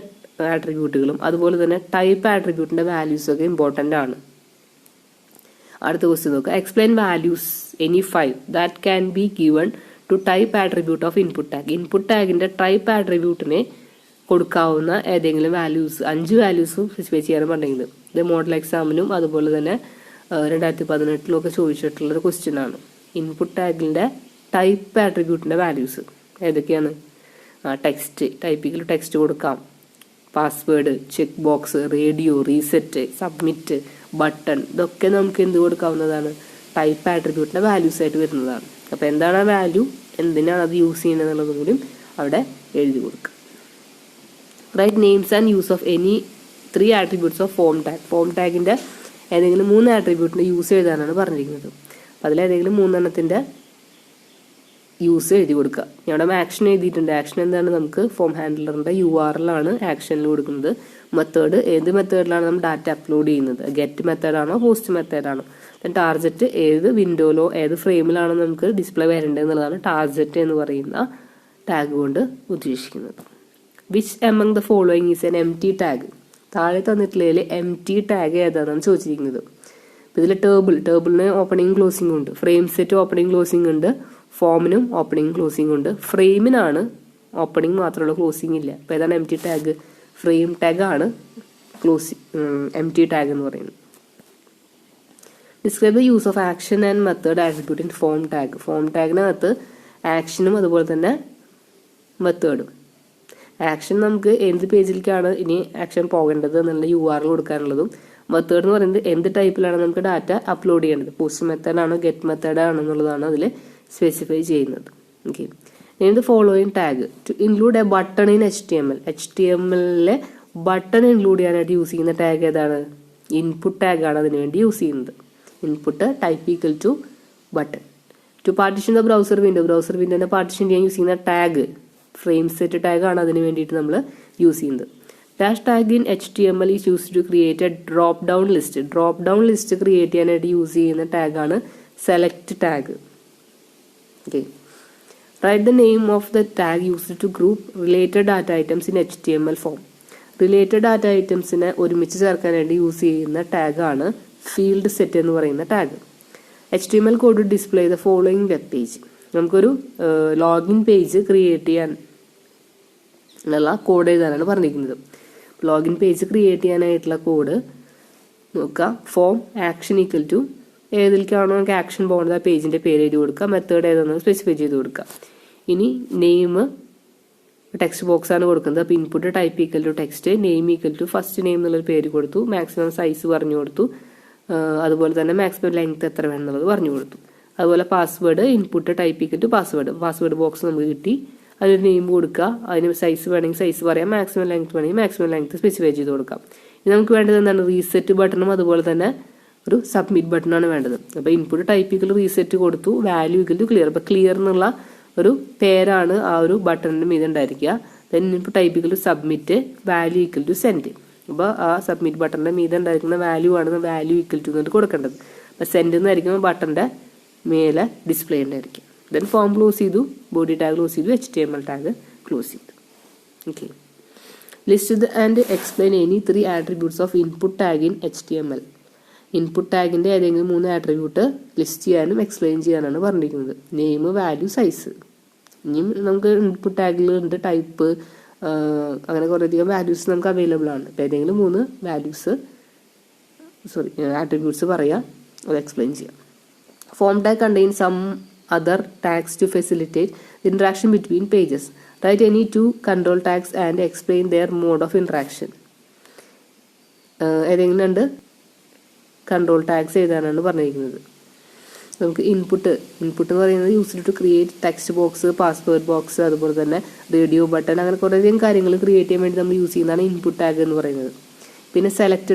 ആട്രിബ്യൂട്ടുകളും അതുപോലെ തന്നെ ടൈപ്പ് ആട്രിബ്യൂട്ടിന്റെ വാല്യൂസും ഒക്കെ ഇമ്പോർട്ടൻ്റ് ആണ്. അടുത്ത ക്വസ്റ്റ്യൻ നോക്കുക. Explain values any 5 that can be given to type attribute of input tag. Input ടാഗിന്റെ ടൈപ്പ് ആട്രിബ്യൂട്ടിനെ കൊടുക്കാവുന്ന ഏതെങ്കിലും വാല്യൂസ്, 5 വാല്യൂസും സ്പെസിഫൈ ചെയ്യാൻ പറഞ്ഞിട്ടുണ്ട്. ഇത് മോഡൽ എക്സാമിനും അതുപോലെ തന്നെ 2018 ചോദിച്ചിട്ടുള്ളൊരു ക്വസ്റ്റ്യൻ ആണ്. ഇൻപുട്ട് ടാഗിൻ്റെ ടൈപ്പ് ആട്രിബ്യൂട്ടിൻ്റെ വാല്യൂസ് ഏതൊക്കെയാണ്? ടെക്സ്റ്റ്, ടൈപ്പിക്കൽ ടെക്സ്റ്റ് കൊടുക്കാം, password, check box, radio, reset, submit, button, ഇതൊക്കെ നമുക്ക് എന്ത് കൊടുക്കാവുന്നതാണ്? ടൈപ്പ് ആട്രിബ്യൂട്ടിൻ്റെ വാല്യൂസ് ആയിട്ട് വരുന്നതാണ്. അപ്പോൾ എന്താണ് ആ വാല്യൂ, എന്തിനാണ് അത് യൂസ് ചെയ്യുന്നത് എന്നുള്ളതും കൂടി അവിടെ എഴുതി കൊടുക്കുക. Write names and use of any 3 attributes of form tag. Form ടാഗിൻ്റെ ഏതെങ്കിലും 3 ആട്രിബ്യൂട്ടിൻ്റെ യൂസ് എഴുതാനാണ് പറഞ്ഞിരിക്കുന്നത്. അപ്പോൾ അതിലേതെങ്കിലും 3 യൂസ് എഴുതി കൊടുക്കുക. ഞാൻ അവിടെ ആക്ഷൻ എഴുതിയിട്ടുണ്ട്. ആക്ഷൻ എന്താണ്? നമുക്ക് ഫോം ഹാൻഡ്ലറിൻ്റെ URL ആണ് ആക്ഷനിൽ കൊടുക്കുന്നത്. മെത്തേഡ്, ഏത് മെത്തേഡിലാണ് നമ്മൾ ഡാറ്റ അപ്ലോഡ് ചെയ്യുന്നത്, ഗെറ്റ് മെത്തേഡാണോ പോസ്റ്റ് മെത്തേഡാണോ. ടാർജറ്റ്, ഏത് വിൻഡോയിലോ ഏത് ഫ്രെയിമിലാണോ നമുക്ക് ഡിസ്പ്ലേ വരേണ്ടത് എന്നുള്ളതാണ് ടാർജറ്റ് എന്ന് പറയുന്ന ടാഗ് കൊണ്ട് ഉദ്ദേശിക്കുന്നത്. Which among the following is N empty tag. താഴെ തന്നിട്ടുള്ളതിൽ എംപ്റ്റി ടാഗ് ഏതാണെന്നാണ് ചോദിച്ചിരിക്കുന്നത്. അപ്പോൾ ഇതിൽ ടേബിളിന് ഓപ്പണിംഗ് ക്ലോസിംഗ് ഉണ്ട്, ഫ്രെയിം സെറ്റ് ഓപ്പണിംഗ് ക്ലോസിംഗ് ഉണ്ട്, ഫോമിനും ഓപ്പണിംഗ് ക്ലോസിംഗ് ഉണ്ട്. ഫ്രെയിമിനാണ് ഓപ്പണിംഗ് മാത്രമുള്ള ക്ലോസിംഗ് ഇല്ല. അപ്പോൾ ഏതാണ് എംപ്റ്റി ടാഗ്? ഫ്രെയിം ടാഗ് ആണ് എംപ്റ്റി ടാഗ് എന്ന് പറയുന്നത്. Describe the use of action and method attribute in form tag. Form ടാഗിനകത്ത് ആക്ഷനും അതുപോലെ തന്നെ മെത്തേഡും. ആക്ഷൻ നമുക്ക് എന്ത് പേജിലേക്കാണ് ഇനി ആക്ഷൻ പോകേണ്ടത് എന്നുള്ള URL കൊടുക്കാനുള്ളതും. മെത്തേഡ് എന്ന് പറയുന്നത് എന്ത് ടൈപ്പിലാണ് നമുക്ക് ഡാറ്റ അപ്ലോഡ് ചെയ്യേണ്ടത്, പോസ്റ്റ് മെത്തേഡ് ആണോ ഗെറ്റ് മെത്തേഡ് ആണോ എന്നുള്ളതാണ് അതിൽ സ്പെസിഫൈ ചെയ്യുന്നത്. ഓക്കെ, ഇനി following tag to include a button in HTML button include ചെയ്യാനായിട്ട് യൂസ് ചെയ്യുന്ന ടാഗ് ഏതാണ്? ഇൻപുട്ട് ടാഗ് ആണ് അതിന് വേണ്ടി യൂസ് ചെയ്യുന്നത്. Input type equal to button. To partition the browser വിൻഡോനെ പാർട്ടീഷൻ ചെയ്യാൻ യൂസ് ചെയ്യുന്ന ടാഗ് ഫ്രെയിം സെറ്റ് ടാഗ് ആണ് അതിന് വേണ്ടിയിട്ട് നമ്മൾ യൂസ് ചെയ്യുന്നത്. Dash tag in HTML is use to create a drop down list create ചെയ്യാനായിട്ട് യൂസ് ചെയ്യുന്ന ടാഗാണ് select tag. Okay, write the name of the tag used to group related data items in HTML form. Related data ഐറ്റംസിനെ ഒരുമിച്ച് ചേർക്കാനായിട്ട് use ചെയ്യുന്ന ടാഗാണ് field set എന്ന് പറയുന്ന tag. HTML code display the following web page. നമുക്കൊരു login page create ചെയ്യാൻ ഉള്ള കോഡ് എഴുതാനാണ് പറഞ്ഞിരിക്കുന്നത്. ലോഗിൻ പേജ് ക്രിയേറ്റ് ചെയ്യാനായിട്ടുള്ള കോഡ് നോക്കുക. ഫോം ആക്ഷൻ ഈക്വൽ ടു ഏതിലേക്കാണോ നമുക്ക് ആക്ഷൻ പോകുന്നത് ആ പേജിന്റെ പേര് എഴുതി കൊടുക്കുക. മെത്തേഡ് ഏതാണെന്ന് സ്പെസിഫൈ ചെയ്ത് കൊടുക്കുക. ഇനി നെയിം ടെക്സ്റ്റ് ബോക്സ് ആണ് കൊടുക്കുന്നത്. അപ്പോൾ input type equal to text, name equal to first name എന്നുള്ളൊരു പേര് കൊടുത്തു, മാക്സിമം സൈസ് പറഞ്ഞു കൊടുത്തു, അതുപോലെ തന്നെ മാക്സിമം ലെങ്ത് എത്ര വേണം എന്നുള്ളത് പറഞ്ഞു കൊടുത്തു. അതുപോലെ password input type equal to password box നമുക്ക് കിട്ടി. അതിനൊരു നെയിം കൊടുക്കുക, അതിന് സൈസ് വേണമെങ്കിൽ സൈസ് പറയാം, മാക്സിമം ലെങ്ത് വേണമെങ്കിൽ മാക്സിമം ലെങ്ത് സ്പെസിഫൈ ചെയ്ത് കൊടുക്കാം. ഇനി നമുക്ക് വേണ്ടത് എന്താണ്? റീസെറ്റ് ബട്ടണും അതുപോലെ തന്നെ ഒരു സബ്മിറ്റ് ബട്ടണാണ് വേണ്ടത്. അപ്പോൾ ഇൻപുട്ട് ടൈപ്പ് ഈക്വൽ റീസെറ്റ് കൊടുത്തു, വാല്യൂ ഈക്വൽ ടു ക്ലിയർ. അപ്പോൾ ക്ലിയർ എന്നുള്ള ഒരു പേരാണ് ആ ഒരു ബട്ടണിന്റെ മീതെ ഉണ്ടായിരിക്കുക. Then input type equal to submit, value equal to send. അപ്പോൾ ആ സബ്മിറ്റ് ബട്ടണിന്റെ മീതെ ഉണ്ടായിരിക്കുന്ന വാല്യൂ ആണ് വാല്യൂ ഈക്വൽ ടു എന്നിട്ട് കൊടുക്കേണ്ടത്. അപ്പോൾ സെൻഡ് എന്നായിരിക്കും ബട്ടന്റെ മേലെ ഡിസ്പ്ലേ ഉണ്ടായിരിക്കും. ദെൻ ഫോം ക്ലോസ് ചെയ്തു, ബോഡി ടാഗ് ക്ലോസ് ചെയ്തു, HTML ടാഗ് ക്ലോസ് ചെയ്തു. Okay, list and explain any 3 attributes of input tag in HTML. Input ടാഗിന്റെ ഏതെങ്കിലും 3 ആട്രിബ്യൂട്ട് ലിസ്റ്റ് ചെയ്യാനും എക്സ്പ്ലെയിൻ ചെയ്യാനാണ് പറഞ്ഞിരിക്കുന്നത്. Name, value, size. ഇനിയും നമുക്ക് ഇൻപുട്ട് ടാഗിലുണ്ട് ടൈപ്പ്, അങ്ങനെ കുറേയധികം വാല്യൂസ് നമുക്ക് അവൈലബിൾ ആണ്. അപ്പോൾ ഏതെങ്കിലും 3 ആട്രിബ്യൂട്ട്സ് പറയാം, അത് എക്സ്പ്ലെയിൻ ചെയ്യാം. Form tag contain some other tags to facilitate the interaction between pages. Write any 2 control tags and explain their mode of interaction. ഏതെങ്കിലും 2 കൺട്രോൾ ടാഗ്സ് എഴുതാനാണ് പറഞ്ഞിരിക്കുന്നത്. നമുക്ക് ഇൻപുട്ട് എന്ന് പറയുന്നത് used to create text box, password box, അതുപോലെ തന്നെ radio button, അങ്ങനെ കുറേയധികം കാര്യങ്ങൾ ക്രിയേറ്റ് ചെയ്യാൻ വേണ്ടി നമ്മൾ യൂസ് ചെയ്യുന്നതാണ് ഇൻപുട്ട് ടാഗ് എന്ന് പറയുന്നത്. പിന്നെ സെലക്ട്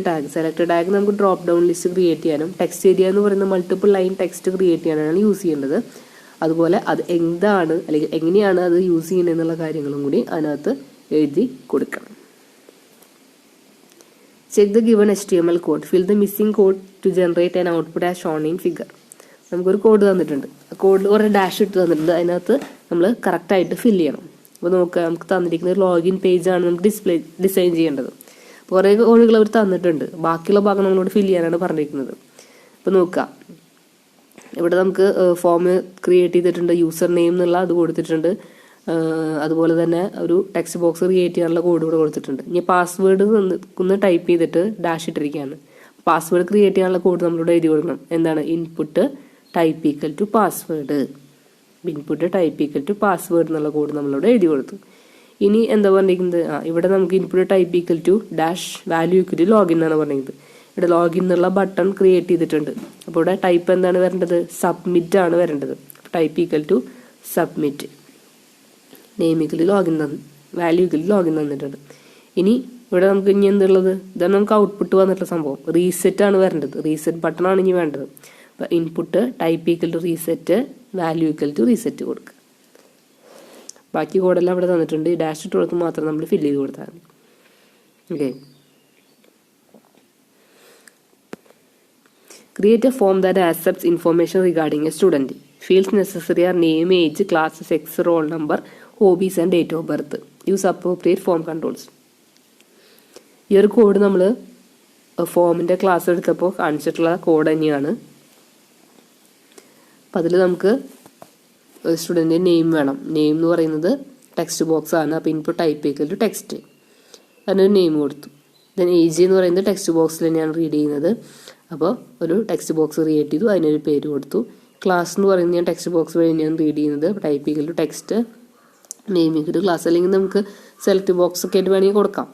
ടാഗ് നമുക്ക് ഡ്രോപ്പ് ഡൗൺ ലിസ്റ്റ് ക്രിയേറ്റ് ചെയ്യാനും ടെക്സ്റ്റ് ഏരിയ എന്ന് പറയുന്ന മൾട്ടിപ്പിൾ ലൈൻ ടെക്സ്റ്റ് ക്രിയേറ്റ് ചെയ്യാനാണ് യൂസ് ചെയ്യേണ്ടത്. അതുപോലെ അത് എന്താണ് അല്ലെങ്കിൽ എങ്ങനെയാണ് അത് യൂസ് ചെയ്യുന്നത് എന്നുള്ള കാര്യങ്ങളും കൂടി അതിനകത്ത് എഴുതി കൊടുക്കണം. Check the given HTML code, fill the missing code to generate an output as shown in figure. നമുക്കൊരു കോഡ് തന്നിട്ടുണ്ട്, ആ കോഡിൽ കുറേ ഡാഷ് ഇട്ട് തന്നിട്ടുണ്ട്, അതിനകത്ത് നമ്മൾ കറക്റ്റായിട്ട് ഫില്ല് ചെയ്യണം. അപ്പോൾ നമുക്ക് തന്നിരിക്കുന്ന ഒരു ലോഗിൻ പേജാണ് നമുക്ക് ഡിസൈൻ ചെയ്യേണ്ടത്. കുറേ കോഡുകൾ അവർ തന്നിട്ടുണ്ട്, ബാക്കിയുള്ള ഭാഗം നമ്മളോട് ഫില്ല് ചെയ്യാനാണ് പറഞ്ഞിരിക്കുന്നത്. അപ്പോൾ നോക്കുക, ഇവിടെ നമുക്ക് ഫോം ക്രിയേറ്റ് ചെയ്തിട്ടുണ്ട്, യൂസർ നെയിം എന്നുള്ള അത് കൊടുത്തിട്ടുണ്ട്, അതുപോലെ തന്നെ ഒരു ടെക്സ്റ്റ് ബോക്സ് ക്രിയേറ്റ് ചെയ്യാനുള്ള കോഡ് ഇവിടെ കൊടുത്തിട്ടുണ്ട്. ഇനി പാസ്വേഡ് ഒന്ന് ടൈപ്പ് ചെയ്തിട്ട് ഡാഷ് ഇട്ടിരിക്കുകയാണ്. പാസ്വേഡ് ക്രിയേറ്റ് ചെയ്യാനുള്ള കോഡ് നമ്മളിവിടെ എഴുതി കൊടുക്കണം. എന്താണ്? Input type equal to password എന്നുള്ള കോഡ് നമ്മളിവിടെ എഴുതി കൊടുത്തു. ഇനി എന്താ പറഞ്ഞിരിക്കുന്നത്? ഇവിടെ നമുക്ക് input type equal to dash value equal to login എന്നാണ് പറഞ്ഞിരിക്കുന്നത്. ഇവിടെ ലോഗിൻ എന്നുള്ള ബട്ടൺ ക്രിയേറ്റ് ചെയ്തിട്ടുണ്ട്. അപ്പോൾ ഇവിടെ ടൈപ്പ് എന്താണ് വരേണ്ടത്? സബ്മിറ്റ് ആണ് വരേണ്ടത്. Type equal to submit, name equal to login, value equal to login തന്നിട്ടുണ്ട്. ഇനി ഇവിടെ നമുക്ക് ഇനി എന്തുള്ളത്? ഇതാണ് നമുക്ക് ഔട്ട്പുട്ട് വന്നിട്ടുള്ള സംഭവം. റീസെറ്റ് ആണ് വരേണ്ടത്, റീസെറ്റ് ബട്ടൺ ആണ് ഇനി വേണ്ടത്. അപ്പോൾ input type equal to reset, value equal to reset കൊടുക്കുക. ബാക്കി കോഡെല്ലാം ഇവിടെ തന്നിട്ടുണ്ട്, ഈ ഡാഷ് ഇട്ട് കൊടുത്ത് മാത്രം നമ്മൾ ഫില്ല് ചെയ്ത് കൊടുത്താൽ മതി. Okay, create a form that accepts information regarding a student. Fields necessary are name, age, class, sex, roll number, hobbies and date of birth. Use appropriate form controls. ഈ ഒരു കോഡ് നമ്മൾ ഫോമിൻ്റെ ക്ലാസ് എടുത്തപ്പോൾ കാണിച്ചിട്ടുള്ള code തന്നെയാണ്. അപ്പം അതിൽ നമുക്ക് സ്റ്റുഡൻറ്റിൻ്റെ name വേണം. നെയിം എന്ന് പറയുന്നത് ടെക്സ്റ്റ് ബോക്സ് ആണ്. അപ്പോൾ input type equal to text, അതിനൊരു നെയിം കൊടുത്തു. ദെൻ ഏജ് എന്ന് പറയുന്നത് ടെക്സ്റ്റ് ബോക്സിൽ തന്നെയാണ് റീഡ് ചെയ്യുന്നത്. അപ്പോൾ ഒരു ടെക്സ്റ്റ് ബോക്സ് ക്രിയേറ്റ് ചെയ്തു, അതിനൊരു പേര് കൊടുത്തു. ക്ലാസ് എന്ന് പറയുന്നത് ഞാൻ ടെക്സ്റ്റ് ബോക്സ് വഴി തന്നെയാണ് റീഡ് ചെയ്യുന്നത്. Type equal to text, name equal to class. അല്ലെങ്കിൽ നമുക്ക് സെലക്ട് ബോക്സ് ഒക്കെ ആയിട്ട് വേണമെങ്കിൽ കൊടുക്കാം.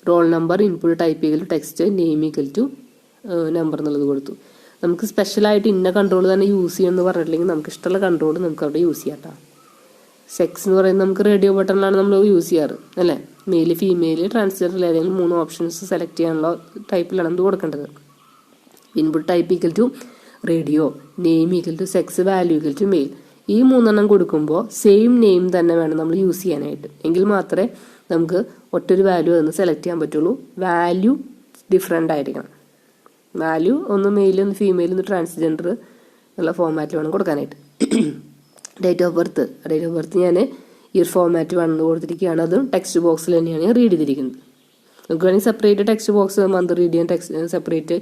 റോൾ നമ്പർ ഇൻപുട്ട് ടൈപ്പ് ചെയ്യൽ text name equal to number എന്നുള്ളത് കൊടുത്തു. നമുക്ക് സ്പെഷ്യലായിട്ട് ഇന്ന കൺട്രോൾ തന്നെ യൂസ് ചെയ്യുമെന്ന് പറഞ്ഞിട്ടില്ലെങ്കിൽ നമുക്ക് ഇഷ്ടമുള്ള കൺട്രോൾ നമുക്ക് അവിടെ യൂസ് ചെയ്യാം കേട്ടോ. സെക്സ് എന്ന് പറയുന്നത് നമുക്ക് റേഡിയോ ബട്ടണിലാണ് നമ്മൾ യൂസ് ചെയ്യാറ് അല്ലേ. മെയിൽ ഫീമെയിൽ ട്രാൻസ്ജെൻഡർ ഏതെങ്കിലും 3 ഓപ്ഷൻസ് സെലക്ട് ചെയ്യാനുള്ള ടൈപ്പിലാണ് നമ്മൾ കൊടുക്കേണ്ടത്. Input type equal to radio, name equal to sex, value equal to male. ഈ 3 കൊടുക്കുമ്പോൾ സെയിം നെയിം തന്നെ വേണം നമ്മൾ യൂസ് ചെയ്യാനായിട്ട്. എങ്കിൽ മാത്രമേ നമുക്ക് ഒറ്റൊരു വാല്യൂ അതൊന്ന് സെലക്ട് ചെയ്യാൻ പറ്റുള്ളൂ. വാല്യൂ ഡിഫറെൻ്റ് ആയിരിക്കണം. വാല്യൂ ഒന്ന് മെയിൽ ഒന്ന് ഫീമെയിൽ ഒന്ന് ട്രാൻസ്ജെൻഡർ എന്നുള്ള ഫോർമാറ്റിൽ വേണം കൊടുക്കാനായിട്ട്. ഡേറ്റ് ഓഫ് ബർത്ത് ഞാൻ ഈ ഒരു ഫോർമാറ്റ് വേണമെന്ന് കൊടുത്തിരിക്കുകയാണ്. അതും ടെക്സ്റ്റ് ബോക്സിൽ തന്നെയാണ് ഞാൻ റീഡ് ചെയ്തിരിക്കുന്നത്. നമുക്ക് വേണമെങ്കിൽ separate text box month read ചെയ്യാൻ, സെപ്പറേറ്റ്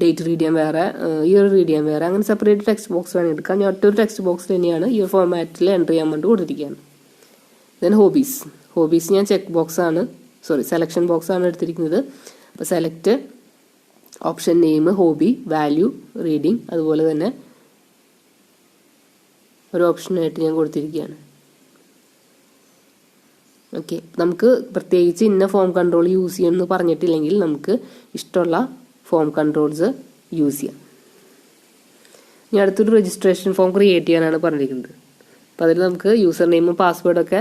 ഡേറ്റ് റീഡ് ചെയ്യാൻ വേറെ, ഇയർ റീഡ് ചെയ്യാൻ വേറെ, അങ്ങനെ സെപ്പറേറ്റ് ടെക്സ്റ്റ് ബോക്സ് വേണമെങ്കിൽ എടുക്കാം. ഞാൻ ഒറ്റൊരു ടെക്സ്റ്റ് ബോക്സിൽ തന്നെയാണ് ഈ ഒരു ഫോർമാറ്റിൽ എൻ്റർ ചെയ്യാൻ വേണ്ടി കൊടുത്തിരിക്കുകയാണ്. ദെൻ ഹോബീസ് ഞാൻ സെലക്ഷൻ ബോക്സ് ആണ് എടുത്തിരിക്കുന്നത്. അപ്പോൾ select option name, hobby, value, reading, അതുപോലെ തന്നെ ഒരു ഓപ്ഷനായിട്ട് ഞാൻ കൊടുത്തിരിക്കുകയാണ്. ഓക്കെ, നമുക്ക് പ്രത്യേകിച്ച് ഇന്ന ഫോം കൺട്രോൾ യൂസ് ചെയ്യുമെന്ന് പറഞ്ഞിട്ടില്ലെങ്കിൽ നമുക്ക് ഇഷ്ടമുള്ള ഫോം കൺട്രോൾസ് യൂസ് ചെയ്യാം. ഇനി അടുത്തൊരു രജിസ്ട്രേഷൻ ഫോം ക്രിയേറ്റ് ചെയ്യാനാണ് പറഞ്ഞിരിക്കുന്നത്. അപ്പോൾ അതിൽ നമുക്ക് യൂസർ നെയിമും പാസ്വേഡൊക്കെ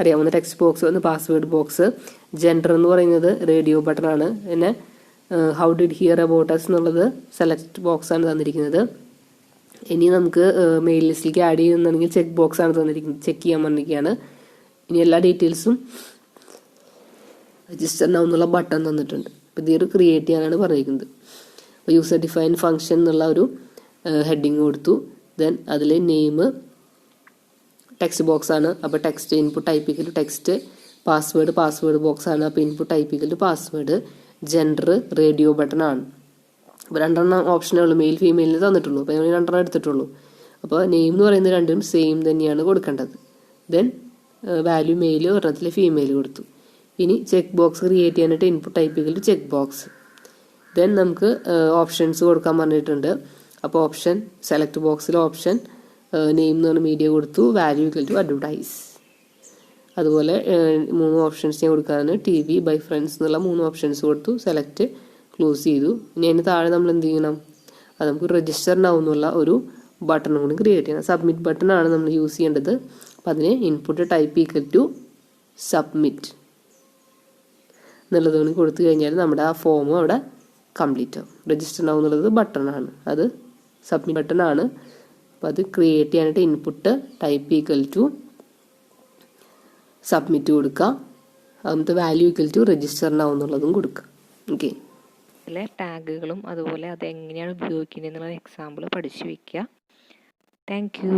അറിയാവുന്ന ടെക്സ്റ്റ് ബോക്സ് വന്ന് പാസ്വേഡ് ബോക്സ്. ജെൻഡർ എന്ന് പറയുന്നത് റേഡിയോ ബട്ടണാണ്. പിന്നെ how did hear about us എന്നുള്ളത് സെലക്ട് ബോക്സ് ആണ് തന്നിരിക്കുന്നത്. ഇനി നമുക്ക് മെയിൽ ലിസ്റ്റിലേക്ക് ആഡ് ചെയ്യുന്നുണ്ടെങ്കിൽ ചെക്ക് ബോക്സ് ആണ് തന്നിരിക്കുന്നത്, ചെക്ക് ചെയ്യാൻ പറഞ്ഞിരിക്കുകയാണ്. ഇനി എല്ലാ ഡീറ്റെയിൽസും രജിസ്റ്റർ നൗ എന്നുള്ള ബട്ടൺ തന്നിട്ടുണ്ട്. അപ്പോൾ ഇതൊരു ക്രിയേറ്റ് ചെയ്യാനാണ് പറഞ്ഞിരിക്കുന്നത്. അപ്പോൾ യൂസർ ഡിഫൈൻ ഫംഗ്ഷൻ എന്നുള്ള ഒരു ഹെഡിങ് കൊടുത്തു. ദെൻ അതിൽ നെയിം ടെക്സ്റ്റ് ബോക്സ് ആണ്. അപ്പോൾ ടെക്സ്റ്റ് ഇൻപുട്ട് ടൈപ്പ് ചെയ്യൽ ടെക്സ്റ്റ്, പാസ്വേഡ് ബോക്സ് ആണ്. അപ്പോൾ ഇൻപുട്ട് ടൈപ്പ് ചെയ്യൽ പാസ്വേഡ്, ജെൻഡർ റേഡിയോ ബട്ടൺ ആണ്. അപ്പോൾ 2 ഓപ്ഷനേ ഉള്ളൂ, മെയിൽ ഫീമെയിലിന് തന്നിട്ടുള്ളൂ. അപ്പോൾ ഞാൻ 2 എടുത്തിട്ടുള്ളൂ. അപ്പോൾ നെയിം എന്ന് പറയുന്നത് രണ്ടും സെയിം തന്നെയാണ് കൊടുക്കേണ്ടത്. ദെൻ വാല്യൂ മെയിൽ, ഒരെണ്ണത്തിൽ ഫീമെയിൽ കൊടുത്തു. ഇനി ചെക്ക് ബോക്സ് ക്രിയേറ്റ് ചെയ്യാനായിട്ട് ഇൻപുട്ട് ടൈപ്പ് ചെയ്തിട്ട് ചെക്ക് ബോക്സ്. ദെൻ നമുക്ക് ഓപ്ഷൻസ് കൊടുക്കാൻ പറഞ്ഞിട്ടുണ്ട്. അപ്പോൾ ഓപ്ഷൻ സെലക്ട് ബോക്സിൽ ഓപ്ഷൻ നെയിം എന്ന് പറഞ്ഞ മീഡിയ കൊടുത്തു, വാല്യൂ ഈക്വൽ ടു അഡ്വർടൈസ്. അതുപോലെ 3 ഓപ്ഷൻസ് ഞാൻ കൊടുക്കാനാണ്. TV ബൈ ഫ്രണ്ട്സ് എന്നുള്ള 3 ഓപ്ഷൻസ് കൊടുത്തു. സെലക്ട് ക്ലോസ് ചെയ്തു. ഇനി അതിന് താഴെ നമ്മൾ എന്ത് ചെയ്യണം, അത് നമുക്ക് രജിസ്റ്റർ നൗ എന്നുള്ള ഒരു ബട്ടണും കൂടി ക്രിയേറ്റ് ചെയ്യണം. സബ്മിറ്റ് ബട്ടൺ ആണ് നമ്മൾ യൂസ് ചെയ്യേണ്ടത്. അപ്പം അതിന് input type equal to submit എന്നുള്ളത് കൂടി കൊടുത്തു കഴിഞ്ഞാൽ നമ്മുടെ ആ ഫോം അവിടെ കംപ്ലീറ്റ് ആവും. രജിസ്റ്റർ നൗ എന്നുള്ളത് ബട്ടണാണ്, അത് സബ്മിറ്റ് ബട്ടൺ ആണ്. അപ്പോൾ അത് ക്രിയേറ്റ് ചെയ്യാനായിട്ട് input type equal to submit കൊടുക്കുക. അതിൻ്റെ value equal to register now എന്നുള്ളതും കൊടുക്കുക. ഓക്കെ, അതിലെ ടാഗുകളും അതുപോലെ അത് എങ്ങനെയാണ് ഉപയോഗിക്കുന്നത് എന്നുള്ള എക്സാമ്പിൾ പഠിച്ചു വയ്ക്കുക. Thank you.